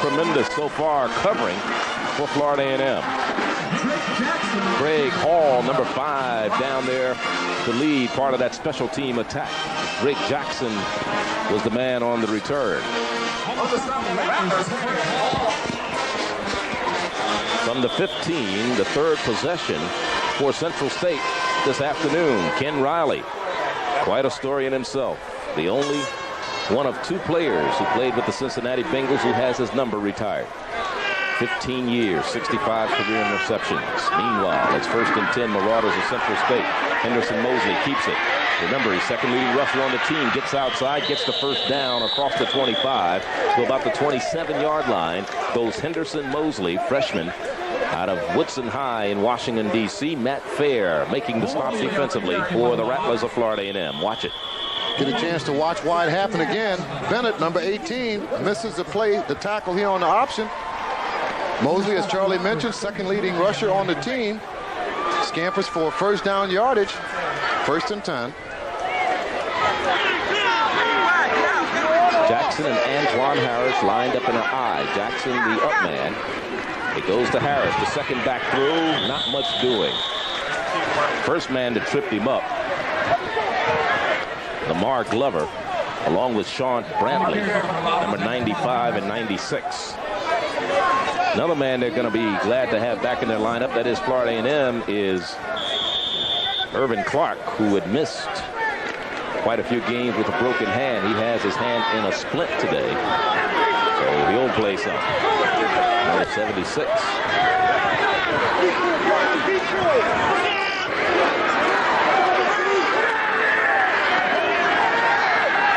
tremendous so far covering for Florida A&M. Craig Hall, number 5, down there to lead part of that special team attack. Drake Jackson was the man on the return. From the 15, the third possession for Central State this afternoon. Ken Riley, quite a story in himself. The only one of 2 players who played with the Cincinnati Bengals who has his number retired. 15 years, 65 career interceptions. Meanwhile, it's 1st and 10, Marauders of Central State. Henderson Mosley keeps it. Remember, he's second leading rusher on the team. Gets outside, gets the first down across the 25 to about the 27-yard line. Goes Henderson Mosley, freshman, out of Woodson High in Washington, D.C. Matt Fair making the stop defensively for the Rattlers of Florida A&M. Watch it. Get a chance to watch why it happened again. Bennett, number 18, misses the play, the tackle here on the option. Mosley, as Charlie mentioned, second leading rusher on the team. Scampers for first down yardage. 1st and 10. Jackson and Antoine Harris lined up in an I. Jackson, the up man. It goes to Harris, the second back through. Not much doing. First man that tripped him up, Lamar Glover, along with Sean Brantley, number 95 and 96. Another man they're going to be glad to have back in their lineup, that is Florida A&M, is Irvin Clark, who had missed quite a few games with a broken hand. He has his hand in a splint today. So he'll play some. Number 76.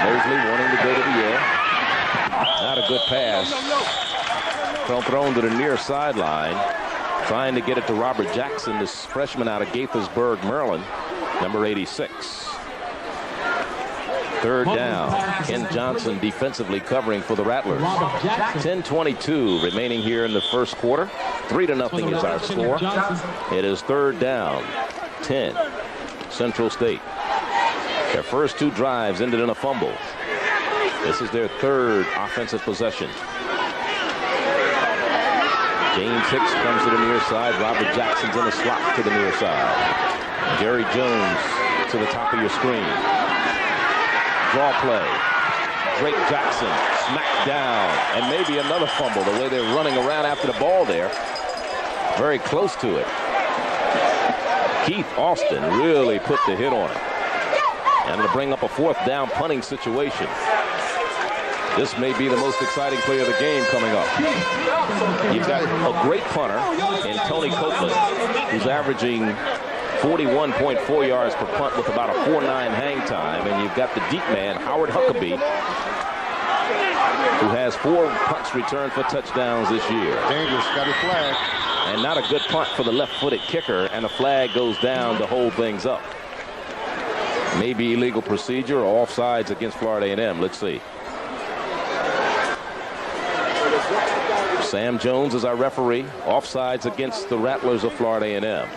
Mosley wanting to go to the air. Not a good pass. Thrown to the near sideline. Trying to get it to Robert Jackson, this freshman out of Gaithersburg, Maryland, number 86. 3rd down. Ken Johnson defensively covering for the Rattlers. 10:22 remaining here in the first quarter. 3-0 is our score. It is 3rd down. 10. Central State. Their first 2 drives ended in a fumble. This is their 3rd offensive possession. James Hicks comes to the near side. Robert Jackson's in a slot to the near side. Jerry Jones to the top of your screen. Draw play. Drake Jackson smacked down. And maybe another fumble, the way they're running around after the ball there. Very close to it. Keith Austin really put the hit on it. And to bring up a 4th down punting situation. This may be the most exciting play of the game coming up. You've got a great punter in Tony Copeland, who's averaging 41.4 yards per punt with about a 4.9 hang time. And you've got the deep man, Howard Huckabee, who has 4 punts returned for touchdowns this year. Dangerous, got a flag. And not a good punt for the left-footed kicker, and a flag goes down to hold things up. Maybe illegal procedure or offsides against Florida A&M. Let's see. Sam Jones is our referee. Offsides against the Rattlers of Florida A&M.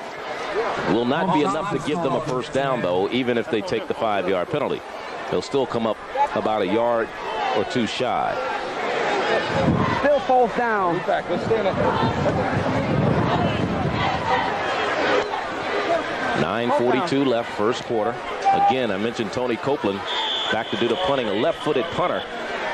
Will not be enough to give them a first down, though, even if they take the 5-yard penalty. They'll still come up about a yard or 2 shy. Still falls down. Back. Let's stand up. 9:42 left, first quarter. Again, I mentioned Tony Copeland back to do the punting, a left-footed punter.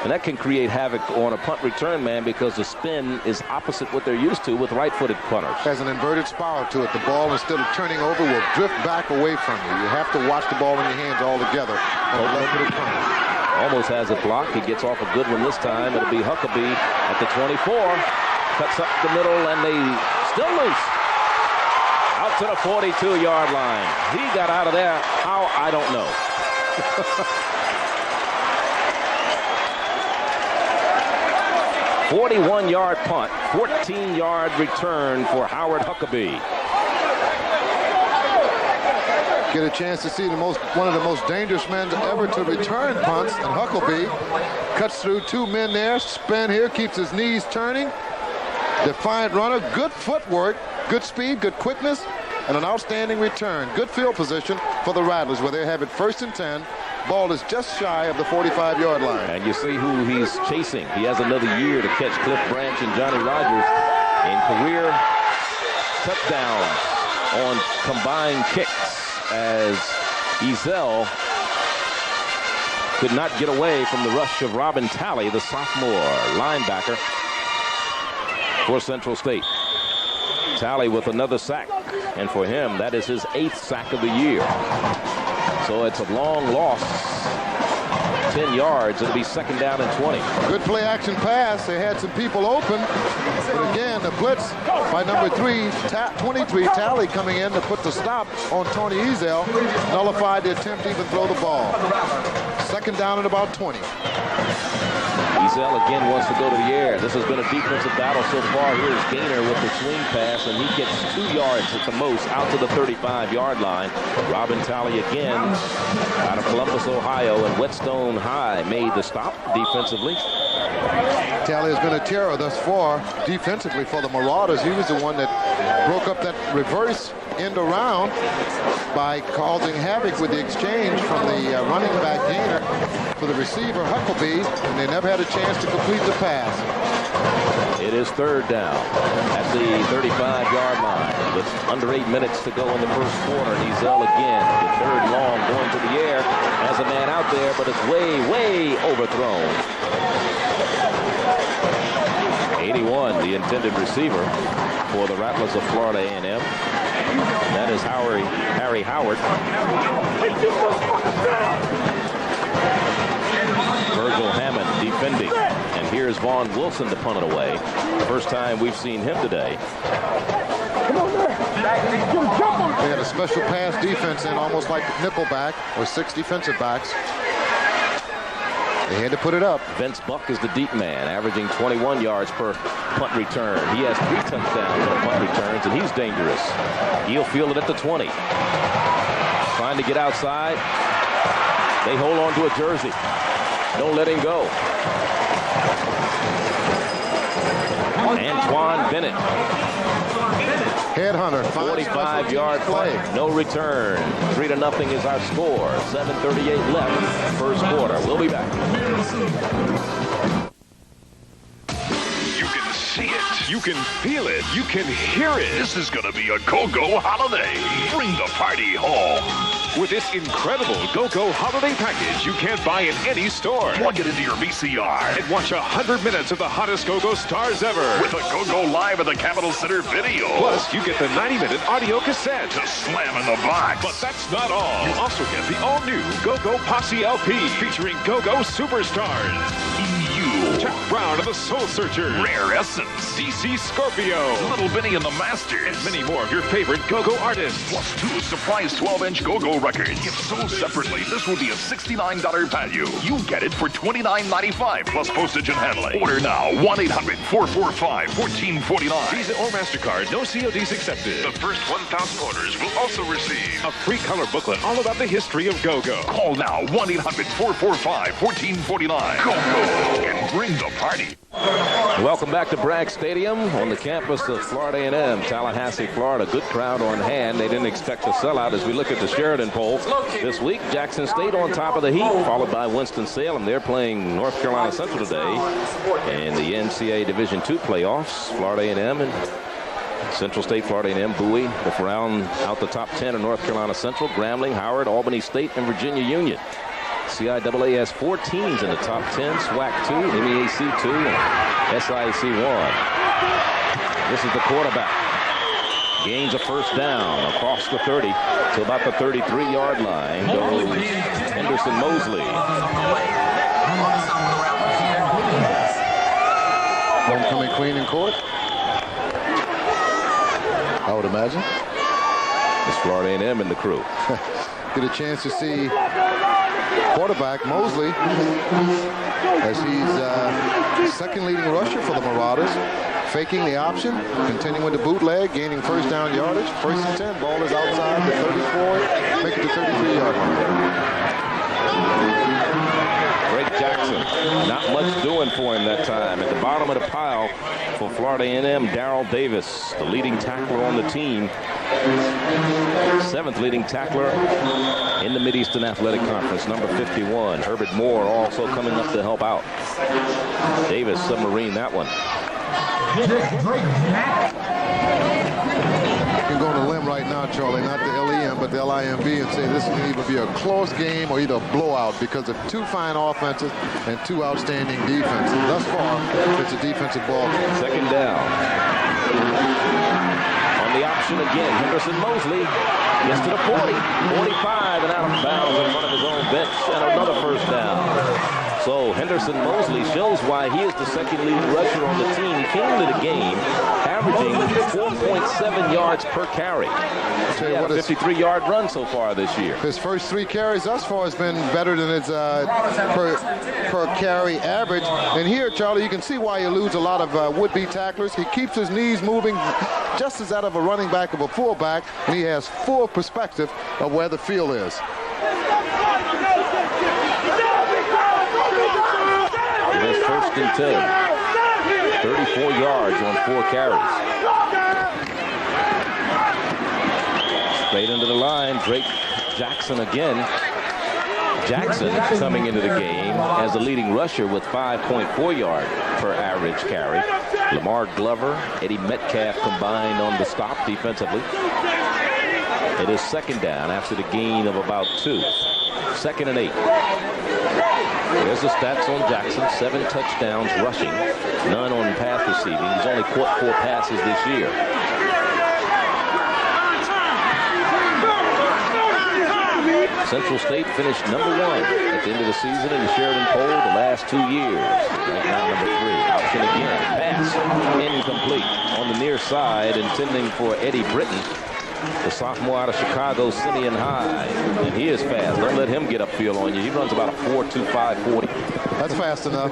And that can create havoc on a punt return man because the spin is opposite what they're used to with right-footed punters. Has an inverted spiral to it. The ball, instead of turning over, will drift back away from you. You have to watch the ball in your hands altogether on a left-footed punter. Almost has a block. He gets off a good one this time. It'll be Huckabee at the 24. Cuts up the middle, and they still loose. Out to the 42-yard line. He got out of there. How? I don't know. 41-yard punt, 14-yard return for Howard Huckabee. Get a chance to see one of the most dangerous men ever to return punts, and Huckabee cuts through 2 men there, spin here, keeps his knees turning. Defiant runner, good footwork, good speed, good quickness, and an outstanding return. Good field position for the Rattlers, where they have it 1st and 10 Ball is just shy of the 45-yard line. And you see who he's chasing. He has another year to catch Cliff Branch and Johnny Rogers in career touchdowns on combined kicks, as Ezell could not get away from the rush of Robin Talley, the sophomore linebacker for Central State. Talley with another sack, and for him, that is his 8th sack of the year. So it's a long loss, 10 yards. It'll be 2nd down and 20. Good play action pass. They had some people open, but again, the blitz by number 23, Talley, coming in to put the stop on Tony Ezell, nullified the attempt to even throw the ball. 2nd down and about 20. Ezell again wants to go to the air. This has been a defensive battle so far. Here's Gaynor with the swing pass, and he gets 2 yards at the most out to the 35-yard line. Robin Talley again out of Columbus, Ohio, and Whetstone High made the stop defensively. Talley has been a terror thus far defensively for the Marauders. He was the one that broke up that reverse end around by causing havoc with the exchange from the running back Gaynor for the receiver Huckleby, and they never had a chance to complete the pass. It is 3rd down at the 35-yard line with under 8 minutes to go in the first quarter. And Ezell again, the 3rd long, going to the air. Has a man out there, but it's way overthrown. 81, the intended receiver for the Rattlers of Florida A&M. That is Harry Howard. Virgil Hammond defending. And here's Vaughn Wilson to punt it away. First time we've seen him today. They had a special pass defense in, almost like nickelback, or 6 defensive backs. They had to put it up. Vince Buck is the deep man, averaging 21 yards per punt return. He has 3 touchdowns on punt returns, and he's dangerous. He'll field it at the 20. Trying to get outside. They hold on to a jersey. Don't let him go. Antoine Bennett. Headhunter. 45-yard play. No return. 3-0 is our score. 7:38 left. First quarter. We'll be back. You can see it. You can feel it. You can hear it. This is going to be a go-go holiday. Bring the party home. With this incredible Go-Go holiday package you can't buy in any store. Plug it into your VCR and watch 100 minutes of the hottest Go-Go stars ever. With a Go-Go Live at the Capitol Center video. Plus, you get the 90-minute audio cassette to slam in the box. But that's not all. You also get the all-new Go-Go Posse LP featuring Go-Go superstars. Jack Brown and the Soul Searchers, Rare Essence, DC Scorpio, Little Benny and the Masters, and many more of your favorite Go-Go artists. Plus 2 surprise 12-inch Go-Go records. If sold separately, this will be a $69 value. You get it for $29.95 plus postage and handling. Order now. 1-800-445-1449. Visa or MasterCard. No CODs accepted. The first 1,000 orders will also receive a free color booklet all about the history of Go-Go. Call now. 1-800-445-1449. Go-Go. And bring the party. Welcome back to Bragg Stadium on the campus of Florida A&M, Tallahassee, Florida. Good crowd on hand. They didn't expect a sellout as we look at the Sheridan poll this week. Jackson State on top of the heap, followed by Winston-Salem. They're playing North Carolina Central today in the NCAA Division II playoffs. Florida A&M and Central State, Florida A&M, Bowie, the round out the top 10 of North Carolina Central, Grambling, Howard, Albany State, and Virginia Union. CIAA has 4 teams in the top 10, SWAC 2, MEAC 2, and SIAC 1. This is the quarterback. Gains a first down across the 30 to about the 33-yard line. Goes Henderson Mosley. Homecoming queen in court, I would imagine. It's Florida A&M in the crew. Get a chance to see quarterback Mosley, as he's second leading rusher for the Marauders, faking the option, continuing with the bootleg, gaining first down yardage. First and 10, ball is outside the 34, make it to 33-yard line. Drake Jackson, not much doing for him that time. At the bottom of the pile for Florida A&M, Darrell Davis, the leading tackler on the team, Seventh leading tackler in the Mid-Eastern Athletic Conference, number 51. Herbert Moore also coming up to help out. Davis submarine that one. You can go on a limb right now, Charlie, not the LEM, but the LIMB, and say this can either be a close game or either a blowout because of two fine offenses and two outstanding defenses. Thus far, it's a defensive ball game. Second down. On the option again, Henderson Mosley gets to the 40, 45, and out of bounds in front of his own bench, and another first down. So Henderson Mosley shows why he is the second leading rusher on the team. He came into the game averaging 4.7 yards per carry. He had a 53-yard run so far this year. His first 3 carries thus far has been better than his per carry average. And here, Charlie, you can see why you lose a lot of would-be tacklers. He keeps his knees moving just as out of a running back of a fullback, and he has full perspective of where the field is. It is first and 10. 34 yards on 4 carries. Straight into the line, Drake Jackson again. Jackson coming into the game as the leading rusher with 5.4 yards per average carry. Lamar Glover, Eddie Metcalf combined on the stop defensively. It is second down after the gain of about 2. Second and 8. There's the stats on Jackson. 7 touchdowns rushing, none on pass receiving. He's only caught 4 passes this year. Central State finished number 1 at the end of the season in the Sheridan poll the last 2 years. Right now, number 3. Option again. Pass incomplete on the near side, intending for Eddie Britton, the sophomore out of Chicago, Simeon High. And he is fast. Don't let him get upfield on you. He runs about a 4.25 40. That's fast enough.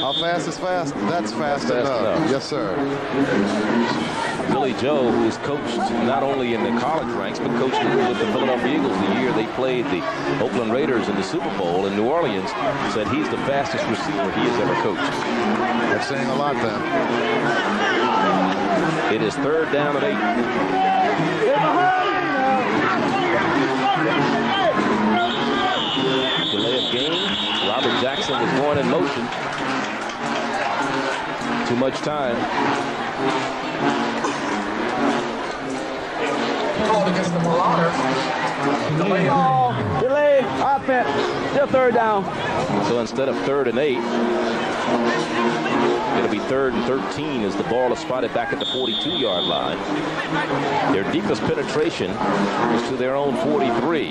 How fast is fast? That's fast enough. Yes, sir. Billy Joe, who has coached not only in the college ranks, but coached with the Philadelphia Eagles the year they played the Oakland Raiders in the Super Bowl in New Orleans, said he's the fastest receiver he has ever coached. That's saying a lot then. It is third down and 8. Delay of game. Robert Jackson was going in motion. Too much time. Against the Marauders. Delay offense. Still third down. So instead of third and 8, it'll be third and 13 as the ball is spotted back at the 42-yard line. Their deepest penetration is to their own 43.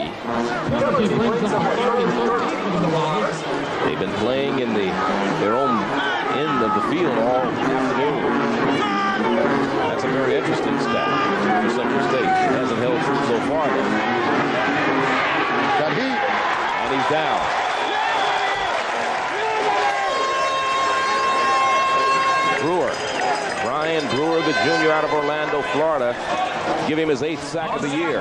They've been playing in their own end of the field all afternoon. That's a very interesting stat for Central State. It hasn't held true so far, though. Got heat. And he's down. Brewer. Brian Brewer, the junior out of Orlando, Florida. Give him his 8th sack of the year.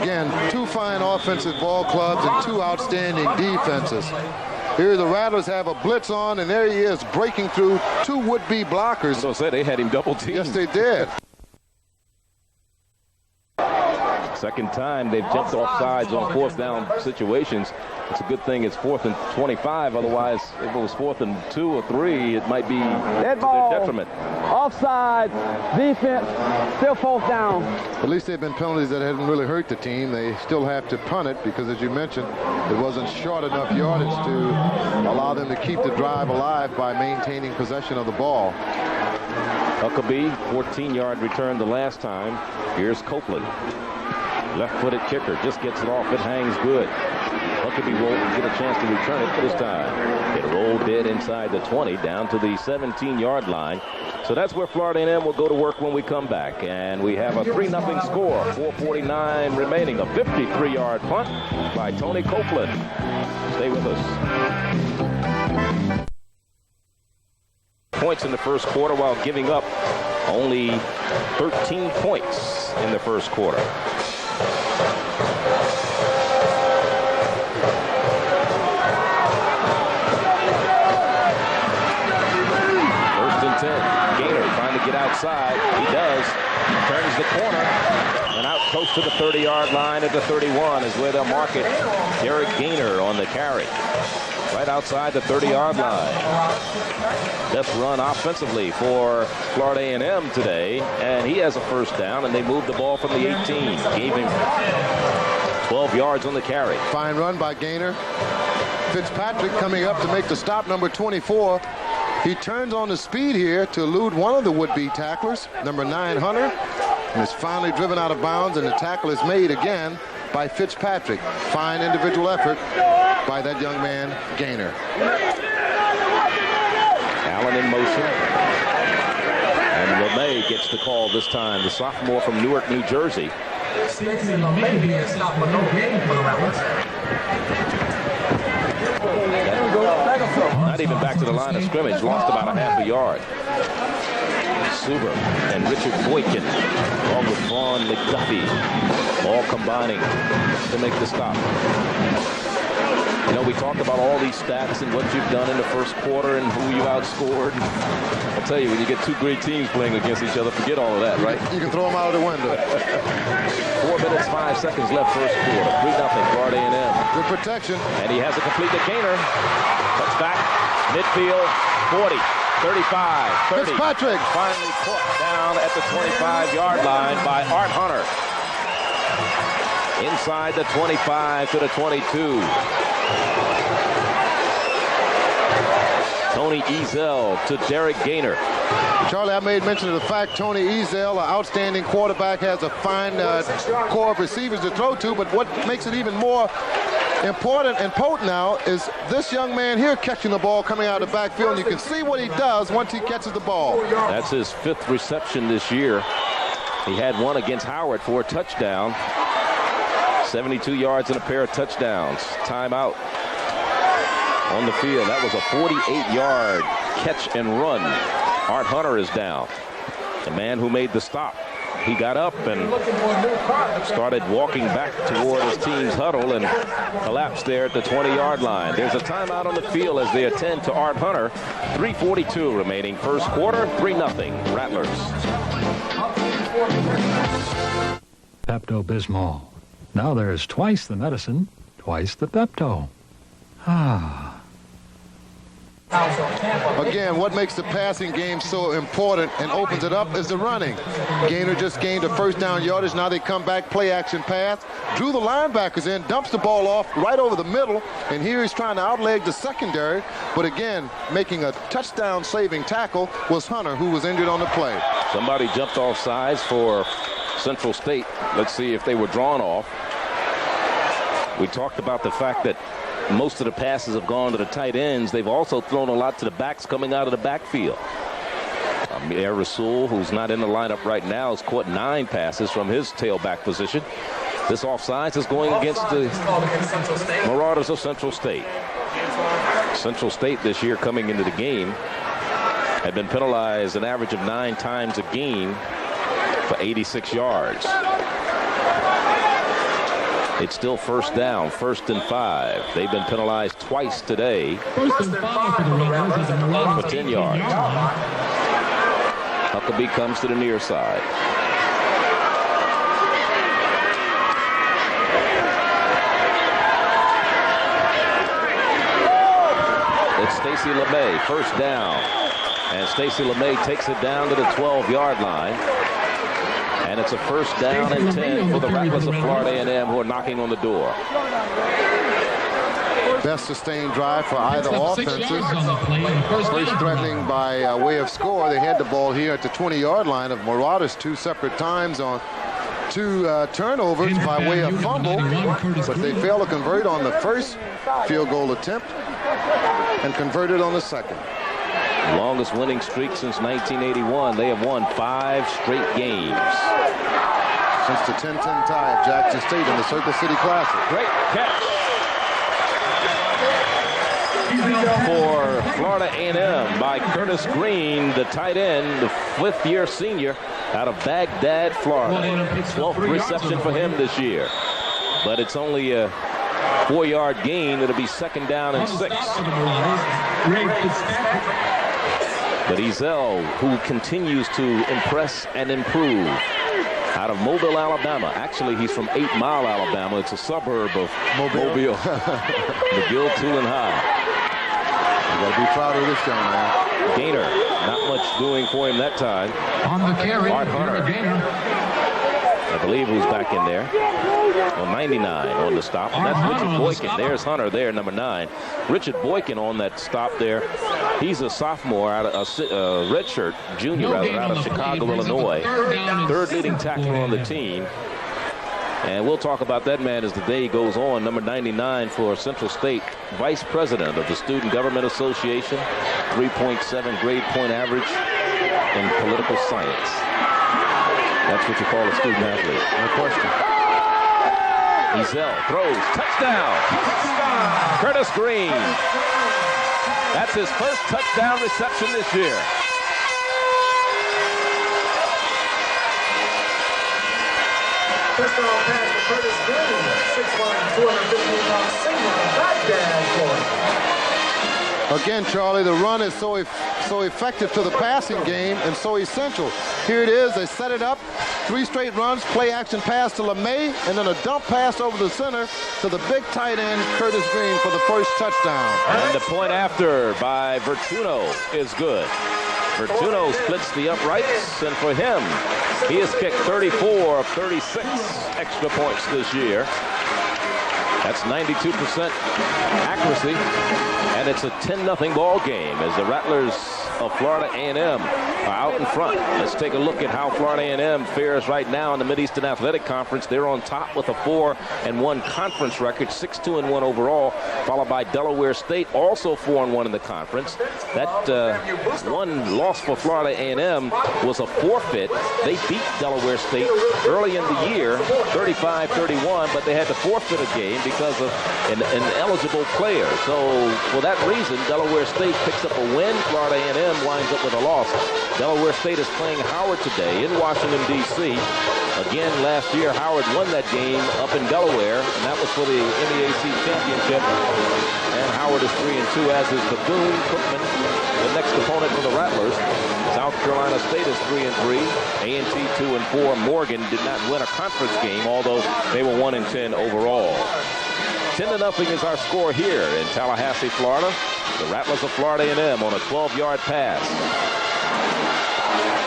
Again, 2 fine offensive ball clubs and 2 outstanding defenses. Here the Rattlers have a blitz on, and there he is breaking through 2 would-be blockers. So said they had him double teamed. Yes, they did. Second time they've jumped off sides on 4th down situations. It's a good thing it's 4th and 25. Otherwise, if it was 4th and 2 or 3, it might be to their detriment. Offside, defense, still 4th down. At least they've been penalties that haven't really hurt the team. They still have to punt it because, as you mentioned, it wasn't short enough yardage to allow them to keep the drive alive by maintaining possession of the ball. Huckabee, 14-yard return the last time. Here's Copeland. Left-footed kicker, just gets it off. It hangs good. Huckabee won't get a chance to return it this time. It rolled dead inside the 20, down to the 17-yard line. So that's where Florida A&M will go to work when we come back. And we have a 3-0 score, 4:49 remaining. A 53-yard punt by Tony Copeland. Stay with us. Points in the first quarter while giving up only 13 points in the first quarter. the corner. And out close to the 30-yard line at the 31 is where they'll mark it. Derek Gaynor on the carry. Right outside the 30-yard line. Best run offensively for Florida A&M today. And he has a first down, and they moved the ball from the 18. Gave him 12 yards on the carry. Fine run by Gaynor. Fitzpatrick coming up to make the stop, number 24. He turns on the speed here to elude one of the would-be tacklers, number 9, Hunter, and is finally driven out of bounds, and the tackle is made again by Fitzpatrick. Fine individual effort by that young man, Gaynor. Allen in motion. And LeMay gets the call this time, the sophomore from Newark, New Jersey. Not even back to the line of scrimmage, lost about a half a yard. Suber and Richard Boykin, along with Vaughn McDuffie, all combining to make the stop. You know, we talked about all these stats and what you've done in the first quarter and who you outscored. I'll tell you, when you get two great teams playing against each other, forget all of that, right? You can throw them out of the window. 4 minutes, 5 seconds left first quarter. 3-0, Florida A&M. Good protection. And he has to complete the Gaynor. Cuts back, midfield, 40, 35, 30. Fitzpatrick. Finally caught down at the 25-yard line by Art Hunter. Inside the 25 to the 22. Tony Ezel to Derek Gaynor. Charlie, I made mention of the fact Tony Ezel, an outstanding quarterback, has a fine core of receivers to throw to, but what makes it even more important and potent now is this young man here catching the ball coming out of the backfield, and you can see what he does once he catches the ball. That's his 5th reception this year. He had one against Howard for a touchdown. 72 yards and a pair of touchdowns. Timeout on the field. That was a 48-yard catch and run. Art Hunter is down. The man who made the stop. He got up and started walking back toward his team's huddle and collapsed there at the 20-yard line. There's a timeout on the field as they attend to Art Hunter. 3:42 remaining first quarter. 3-0 Rattlers. Pepto-Bismol. Now there's twice the medicine, twice the Pepto. Again, what makes the passing game so important and opens it up is the running. Gaynor just gained a first down yardage. Now they come back, play action pass. Drew the linebackers in, dumps the ball off right over the middle, and here he's trying to outleg the secondary. But again, making a touchdown saving tackle was Hunter, who was injured on the play. Somebody jumped off sides for Central State. Let's see if they were drawn off. We talked about the fact that most of the passes have gone to the tight ends. They've also thrown a lot to the backs coming out of the backfield. Air Rasul, who's not in the lineup right now, has caught 9 passes from his tailback position. This offsides is going against the Marauders of Central State. Central State this year coming into the game had been penalized an average of 9 times a game for 86 yards. It's still first down, 1st and 5. They've been penalized twice today for 10 yards. Huckabee comes to the near side. It's Stacy LeMay, first down. And Stacy LeMay takes it down to the 12-yard line. And it's a first down and 10 for the Rattlers of Florida A&M, who are knocking on the door. Best sustained drive for either offenses. First threatening by way of score. They had the ball here at the 20-yard line of Marauders 2 separate times on 2 turnovers by way of fumble, but they failed to convert on the first field goal attempt and converted on the second. Longest winning streak since 1981. They have won 5 straight games. Since the 10-10 tie of Jackson State in the Circle City Classic. Great catch for Florida A&M by Curtis Green, the tight end, the 5th-year senior out of Baghdad, Florida. 12th reception for him this year. But it's only a 4-yard gain. It'll be 2nd down and 6. But Ezel, who continues to impress and improve out of Mobile, Alabama. Actually, he's from 8 Mile, Alabama. It's a suburb of Mobile. McGill, Tulane High. You got to be proud of this young man. Gainer, not much doing for him that time. On the carry, Art Hunter. Gainer. I believe who's back in there. On 99 on the stop. And that's Richard Boykin. There's Hunter there, number 9. Richard Boykin on that stop there. He's a sophomore, out of redshirt junior out of Chicago, Illinois. Third leading tackler on the team. And we'll talk about that man as the day goes on. Number 99 for Central State, vice president of the Student Government Association. 3.7 grade point average in political science. That's what you call a student athlete. No question. Ezel throws, touchdown. Curtis Green. That's his first touchdown reception this year. Touchdown pass for Curtis Green. 6'1", 258-pound senior from Baghdad, Florida. Again, Charlie, the run is so effective to the passing game and so essential. Here it is. They set it up. 3 straight runs, play action pass to LeMay, and then a dump pass over the center to the big tight end, Curtis Green, for the first touchdown. And the point after by Vertuno is good. Vertuno splits the uprights, and for him, he has kicked 34 of 36 extra points this year. That's 92% accuracy, and it's a 10-0 ball game as the Rattlers of Florida A&M are out in front. Let's take a look at how Florida A&M fares right now in the Mid-Eastern Athletic Conference. They're on top with a 4-1 conference record, 6-2-1 overall, followed by Delaware State, also 4-1 in the conference. That one loss for Florida A&M was a forfeit. They beat Delaware State early in the year, 35-31, but they had to forfeit a game because of an eligible player. So for that reason, Delaware State picks up a win. Florida A&M winds up with a loss. Delaware State is playing Howard today in Washington, D.C. Again, last year, Howard won that game up in Delaware, and that was for the MEAC championship. And Howard is 3-2, as is Bethune-Cookman, the next opponent for the Rattlers. South Carolina State is 3-3. A&T 2-4. Morgan did not win a conference game, although they were 1-10 overall. 10-0 is our score here in Tallahassee, Florida. The Rattlers of Florida A&M on a 12-yard pass.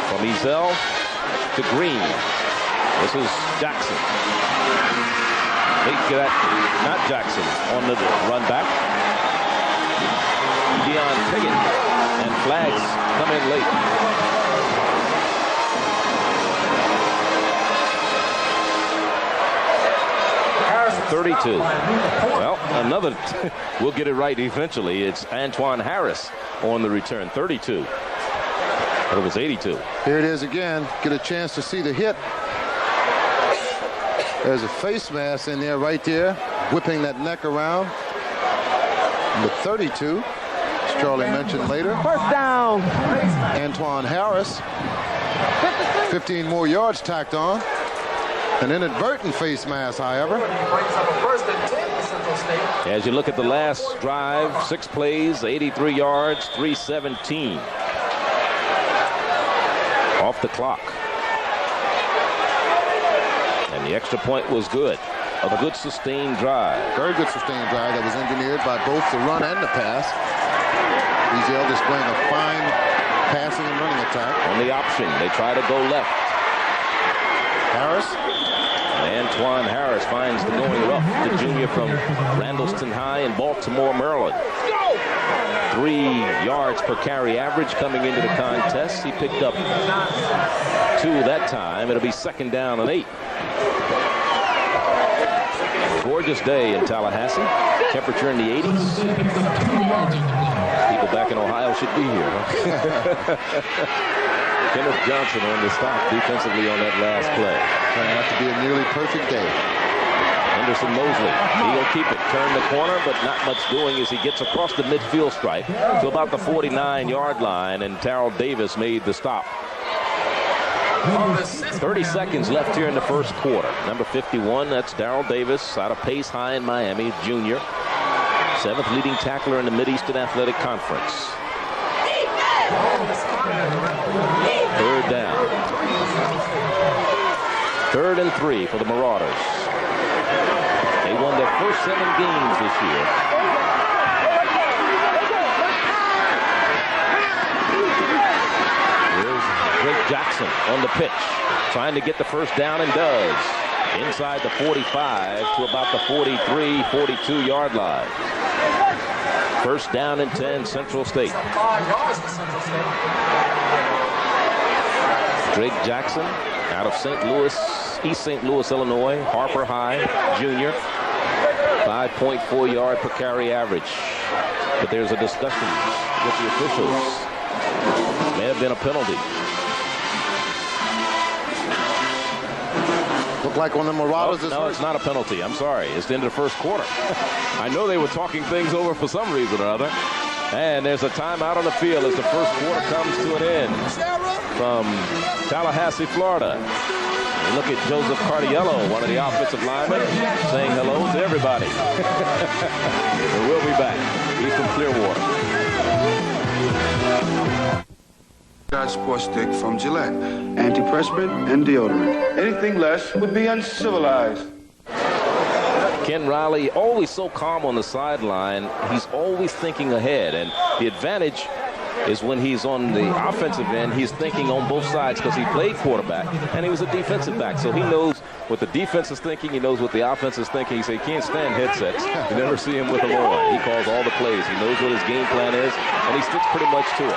From Ezel to Green. This is Jackson. Not Jackson on the run back. Deion Piggott, and flags come in late. .32. Well, another, we'll get it right eventually. It's Antoine Harris on the return, 32. But it was 82. Here it is again. Get a chance to see the hit. There's a face mask in there right there, whipping that neck around. Number 32, as Charlie mentioned later. First down. Antoine Harris. 15 more yards tacked on. An inadvertent face mask, however. As you look at the last drive, 6 plays, 83 yards, 3:17 off the clock. And the extra point was good. A good sustained drive. Very good sustained drive that was engineered by both the run and the pass. Ezel displaying a fine passing and running attack. On the option, they try to go left. Harris. Antoine Harris finds the going rough, the junior from Randallston High in Baltimore, Maryland. 3 yards per carry average coming into the contest. He picked up 2 that time. It'll be 2nd down and 8. Gorgeous day in Tallahassee. Temperature in the 80s. People back in Ohio should be here. Huh? Kenneth Johnson on the stop defensively on that last play. Going to have to be a nearly perfect day. Henderson Mosley, he'll keep it. Turn the corner, but not much doing as he gets across the midfield stripe to about the 49-yard line, and Terrell Davis made the stop. 30 seconds left here in the first quarter. Number 51, that's Darrell Davis out of Pace High in Miami, junior. 7th leading tackler in the Mid-Eastern Athletic Conference. 3rd down. 3rd and 3 for the Marauders. They won their first 7 games this year. Here's Drake Jackson on the pitch, trying to get the first down, and does. Inside the 45 to about the 43, 42-yard line. First down and 10, Central State. Drake Jackson out of St. Louis, East St. Louis, Illinois, Harper High, junior. 5.4 yard per carry average. But there's a discussion with the officials. May have been a penalty. Looked like on the Marauders. No, it's not a penalty. I'm sorry. It's the end of the first quarter. I know they were talking things over for some reason or other. And there's a timeout on the field as the first quarter comes to an end from Tallahassee, Florida. You look at Joseph Cardiello, one of the offensive linemen, saying hello to everybody. And we'll be back. He's from Clearwater. Sports stick from Gillette. Antiperspirant and deodorant. Anything less would be uncivilized. Ken Riley, always so calm on the sideline. He's always thinking ahead. And the advantage is when he's on the offensive end, he's thinking on both sides because he played quarterback and he was a defensive back. So he knows what the defense is thinking. He knows what the offense is thinking. He can't stand headsets. You never see him with them on. He calls all the plays. He knows what his game plan is, and he sticks pretty much to it.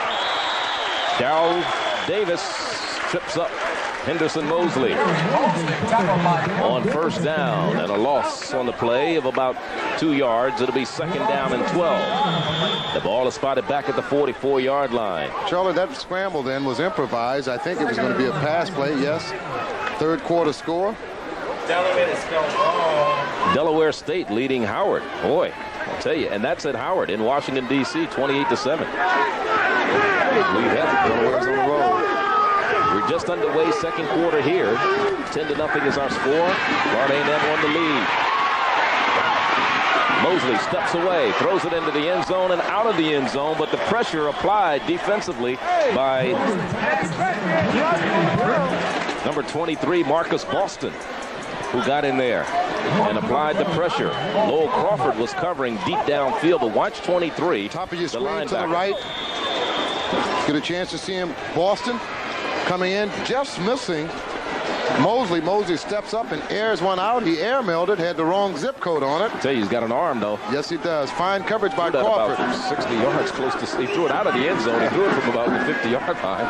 Darrell Davis trips up Henderson Mosley on first down, and a loss on the play of about 2 yards. It'll be 2nd down and 12. The ball is spotted back at the 44-yard line. Charlie, that scramble then was improvised. I think it was going to be a pass play, yes. 3rd quarter score. Delaware State leading Howard. Boy, I'll tell you, and that's at Howard in Washington, D.C., 28-7. Delaware's on the road. We're just underway, 2nd quarter here. 10-0 is our score. Florida A&M on the lead. Mosley steps away, throws it into the end zone and out of the end zone, but the pressure applied defensively by number 23, Marcus Boston, who got in there and applied the pressure. Lowell Crawford was covering deep downfield, but watch 23. Top of your screen to the right. Get a chance to see him. Boston coming in, just missing Mosley. Mosley steps up and airs one out. He airmailed it, had the wrong zip code on it. I tell you, he's got an arm, though. Yes, he does. Fine coverage by Crawford. Crawford. About 60 yards close to. He threw it out of the end zone. He threw it from about the 50-yard line.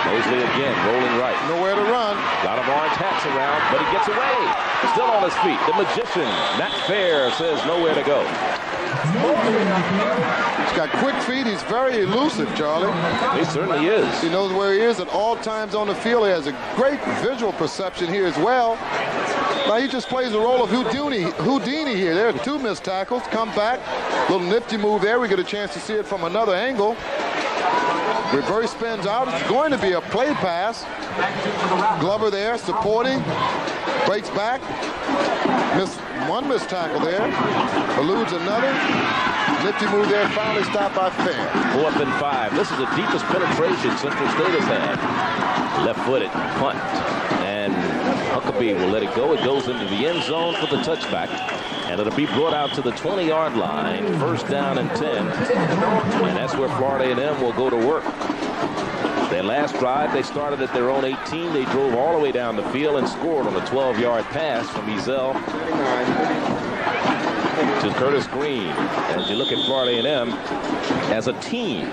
Mosley again, rolling right. Nowhere to run. A lot of orange hats around, but he gets away. Still on his feet. The magician, Matt Fair, says nowhere to go. He's got quick feet. He's very elusive, Charlie. He certainly is. He knows where he is at all times on the field. He has a great visual perception here as well. Now he just plays the role of Houdini here. There are 2 missed tackles. Come back. Little nifty move there. We get a chance to see it from another angle. Reverse spins out. It's going to be a play pass. Glover there supporting. Breaks back. One missed tackle there. Eludes another. Nifty move there. Finally stopped by Fair. 4th and 5. This is the deepest penetration Central State has had. Left-footed punt. And Huckabee will let it go. It goes into the end zone for the touchback. And it'll be brought out to the 20-yard line. 1st down and 10. And that's where Florida A&M will go to work. Their last drive, they started at their own 18. They drove all the way down the field and scored on a 12-yard pass from Ezel to Curtis Green. As you look at Florida A&M as a team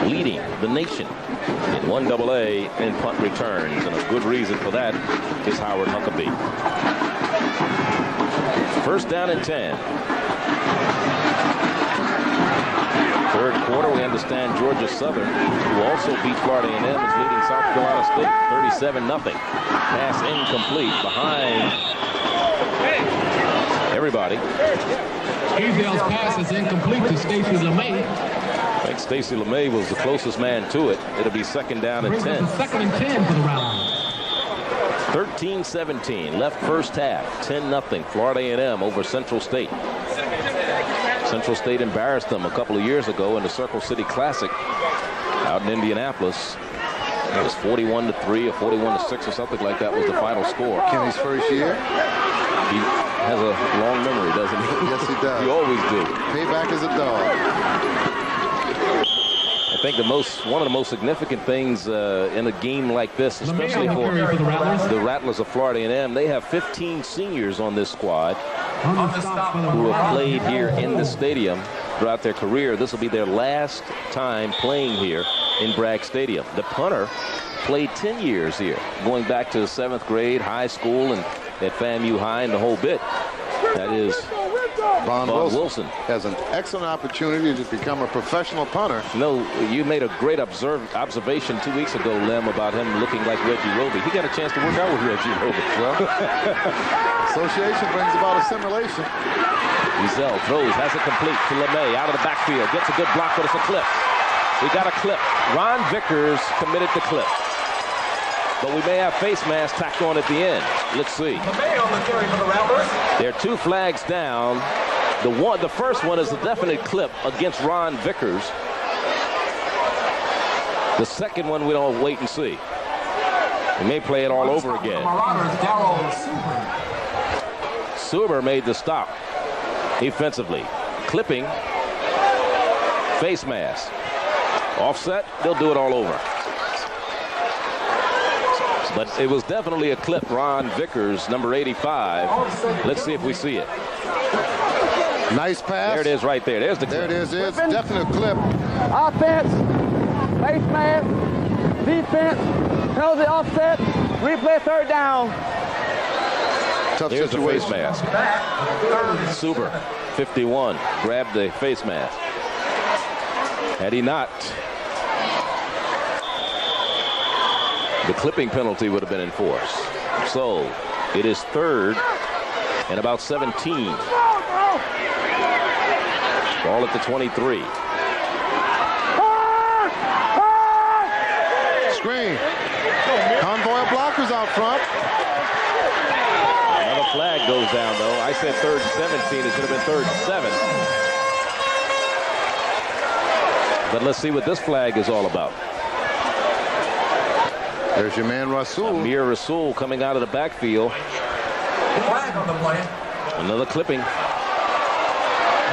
leading the nation in 1AA in punt returns. And a good reason for that is Howard Huckabee. 1st down and 10. 3rd quarter, we understand Georgia Southern, who also beat Florida A&M, is leading South Carolina State 37-0. Pass incomplete behind everybody. Ezel's pass is incomplete to Stacy LeMay. I think Stacy LeMay was the closest man to it. It'll be 2nd down and 10. 2nd and 10 for the round. 13-17, left first half, 10-0, Florida A&M over Central State. Central State embarrassed them a couple of years ago in the Circle City Classic out in Indianapolis. It was 41-3 or 41-6 or something like that was the final score. Kenny's first year. He has a long memory, doesn't he? Yes, he does. You always do. Payback is a dog. I think one of the most significant things in a game like this, especially for the Rattlers of Florida A&M, they have 15 seniors on this squad who have played here in the stadium throughout their career. This will be their last time playing here in Bragg Stadium. The punter played 10 years here, going back to 7th grade, high school, and at FAMU High and the whole bit. That is Von Wilson has an excellent opportunity to become a professional punter. No, you made a great observation 2 weeks ago, Lem, about him looking like Reggie Roby. He got a chance to work out with Reggie Roby. Well, association brings about assimilation. Giselle throws, has it complete to LeMay, out of the backfield, gets a good block, but it's a clip. We got a clip. Ron Vickers committed the clip. But we may have face mask tacked on at the end. Let's see. There are 2 flags down. The first one is a definite clip against Ron Vickers. The second one, we don't wait and see. We may play it all over again. Suber made the stop defensively. Clipping. Face mask. Offset, they'll do it all over. But it was definitely a clip. Ron Vickers, number 85. Let's see if we see it. Nice pass. There it is right there. There's the clip. There it is. It's definite clip. Offense, face mask, defense, penalty offset, replay 3rd down. Tough There's situation. the face mask. Suber, 51, grabbed the face mask. Had he not, the clipping penalty would have been enforced. So it is 3rd and about 17. Ball at the 23. Screen. Convoy of blockers out front. Another flag goes down, though. I said 3rd and 17. It should have been 3rd and 7. But let's see what this flag is all about. There's your man, Rasul. Amir Rasul coming out of the backfield. Flag on the play. Another clipping.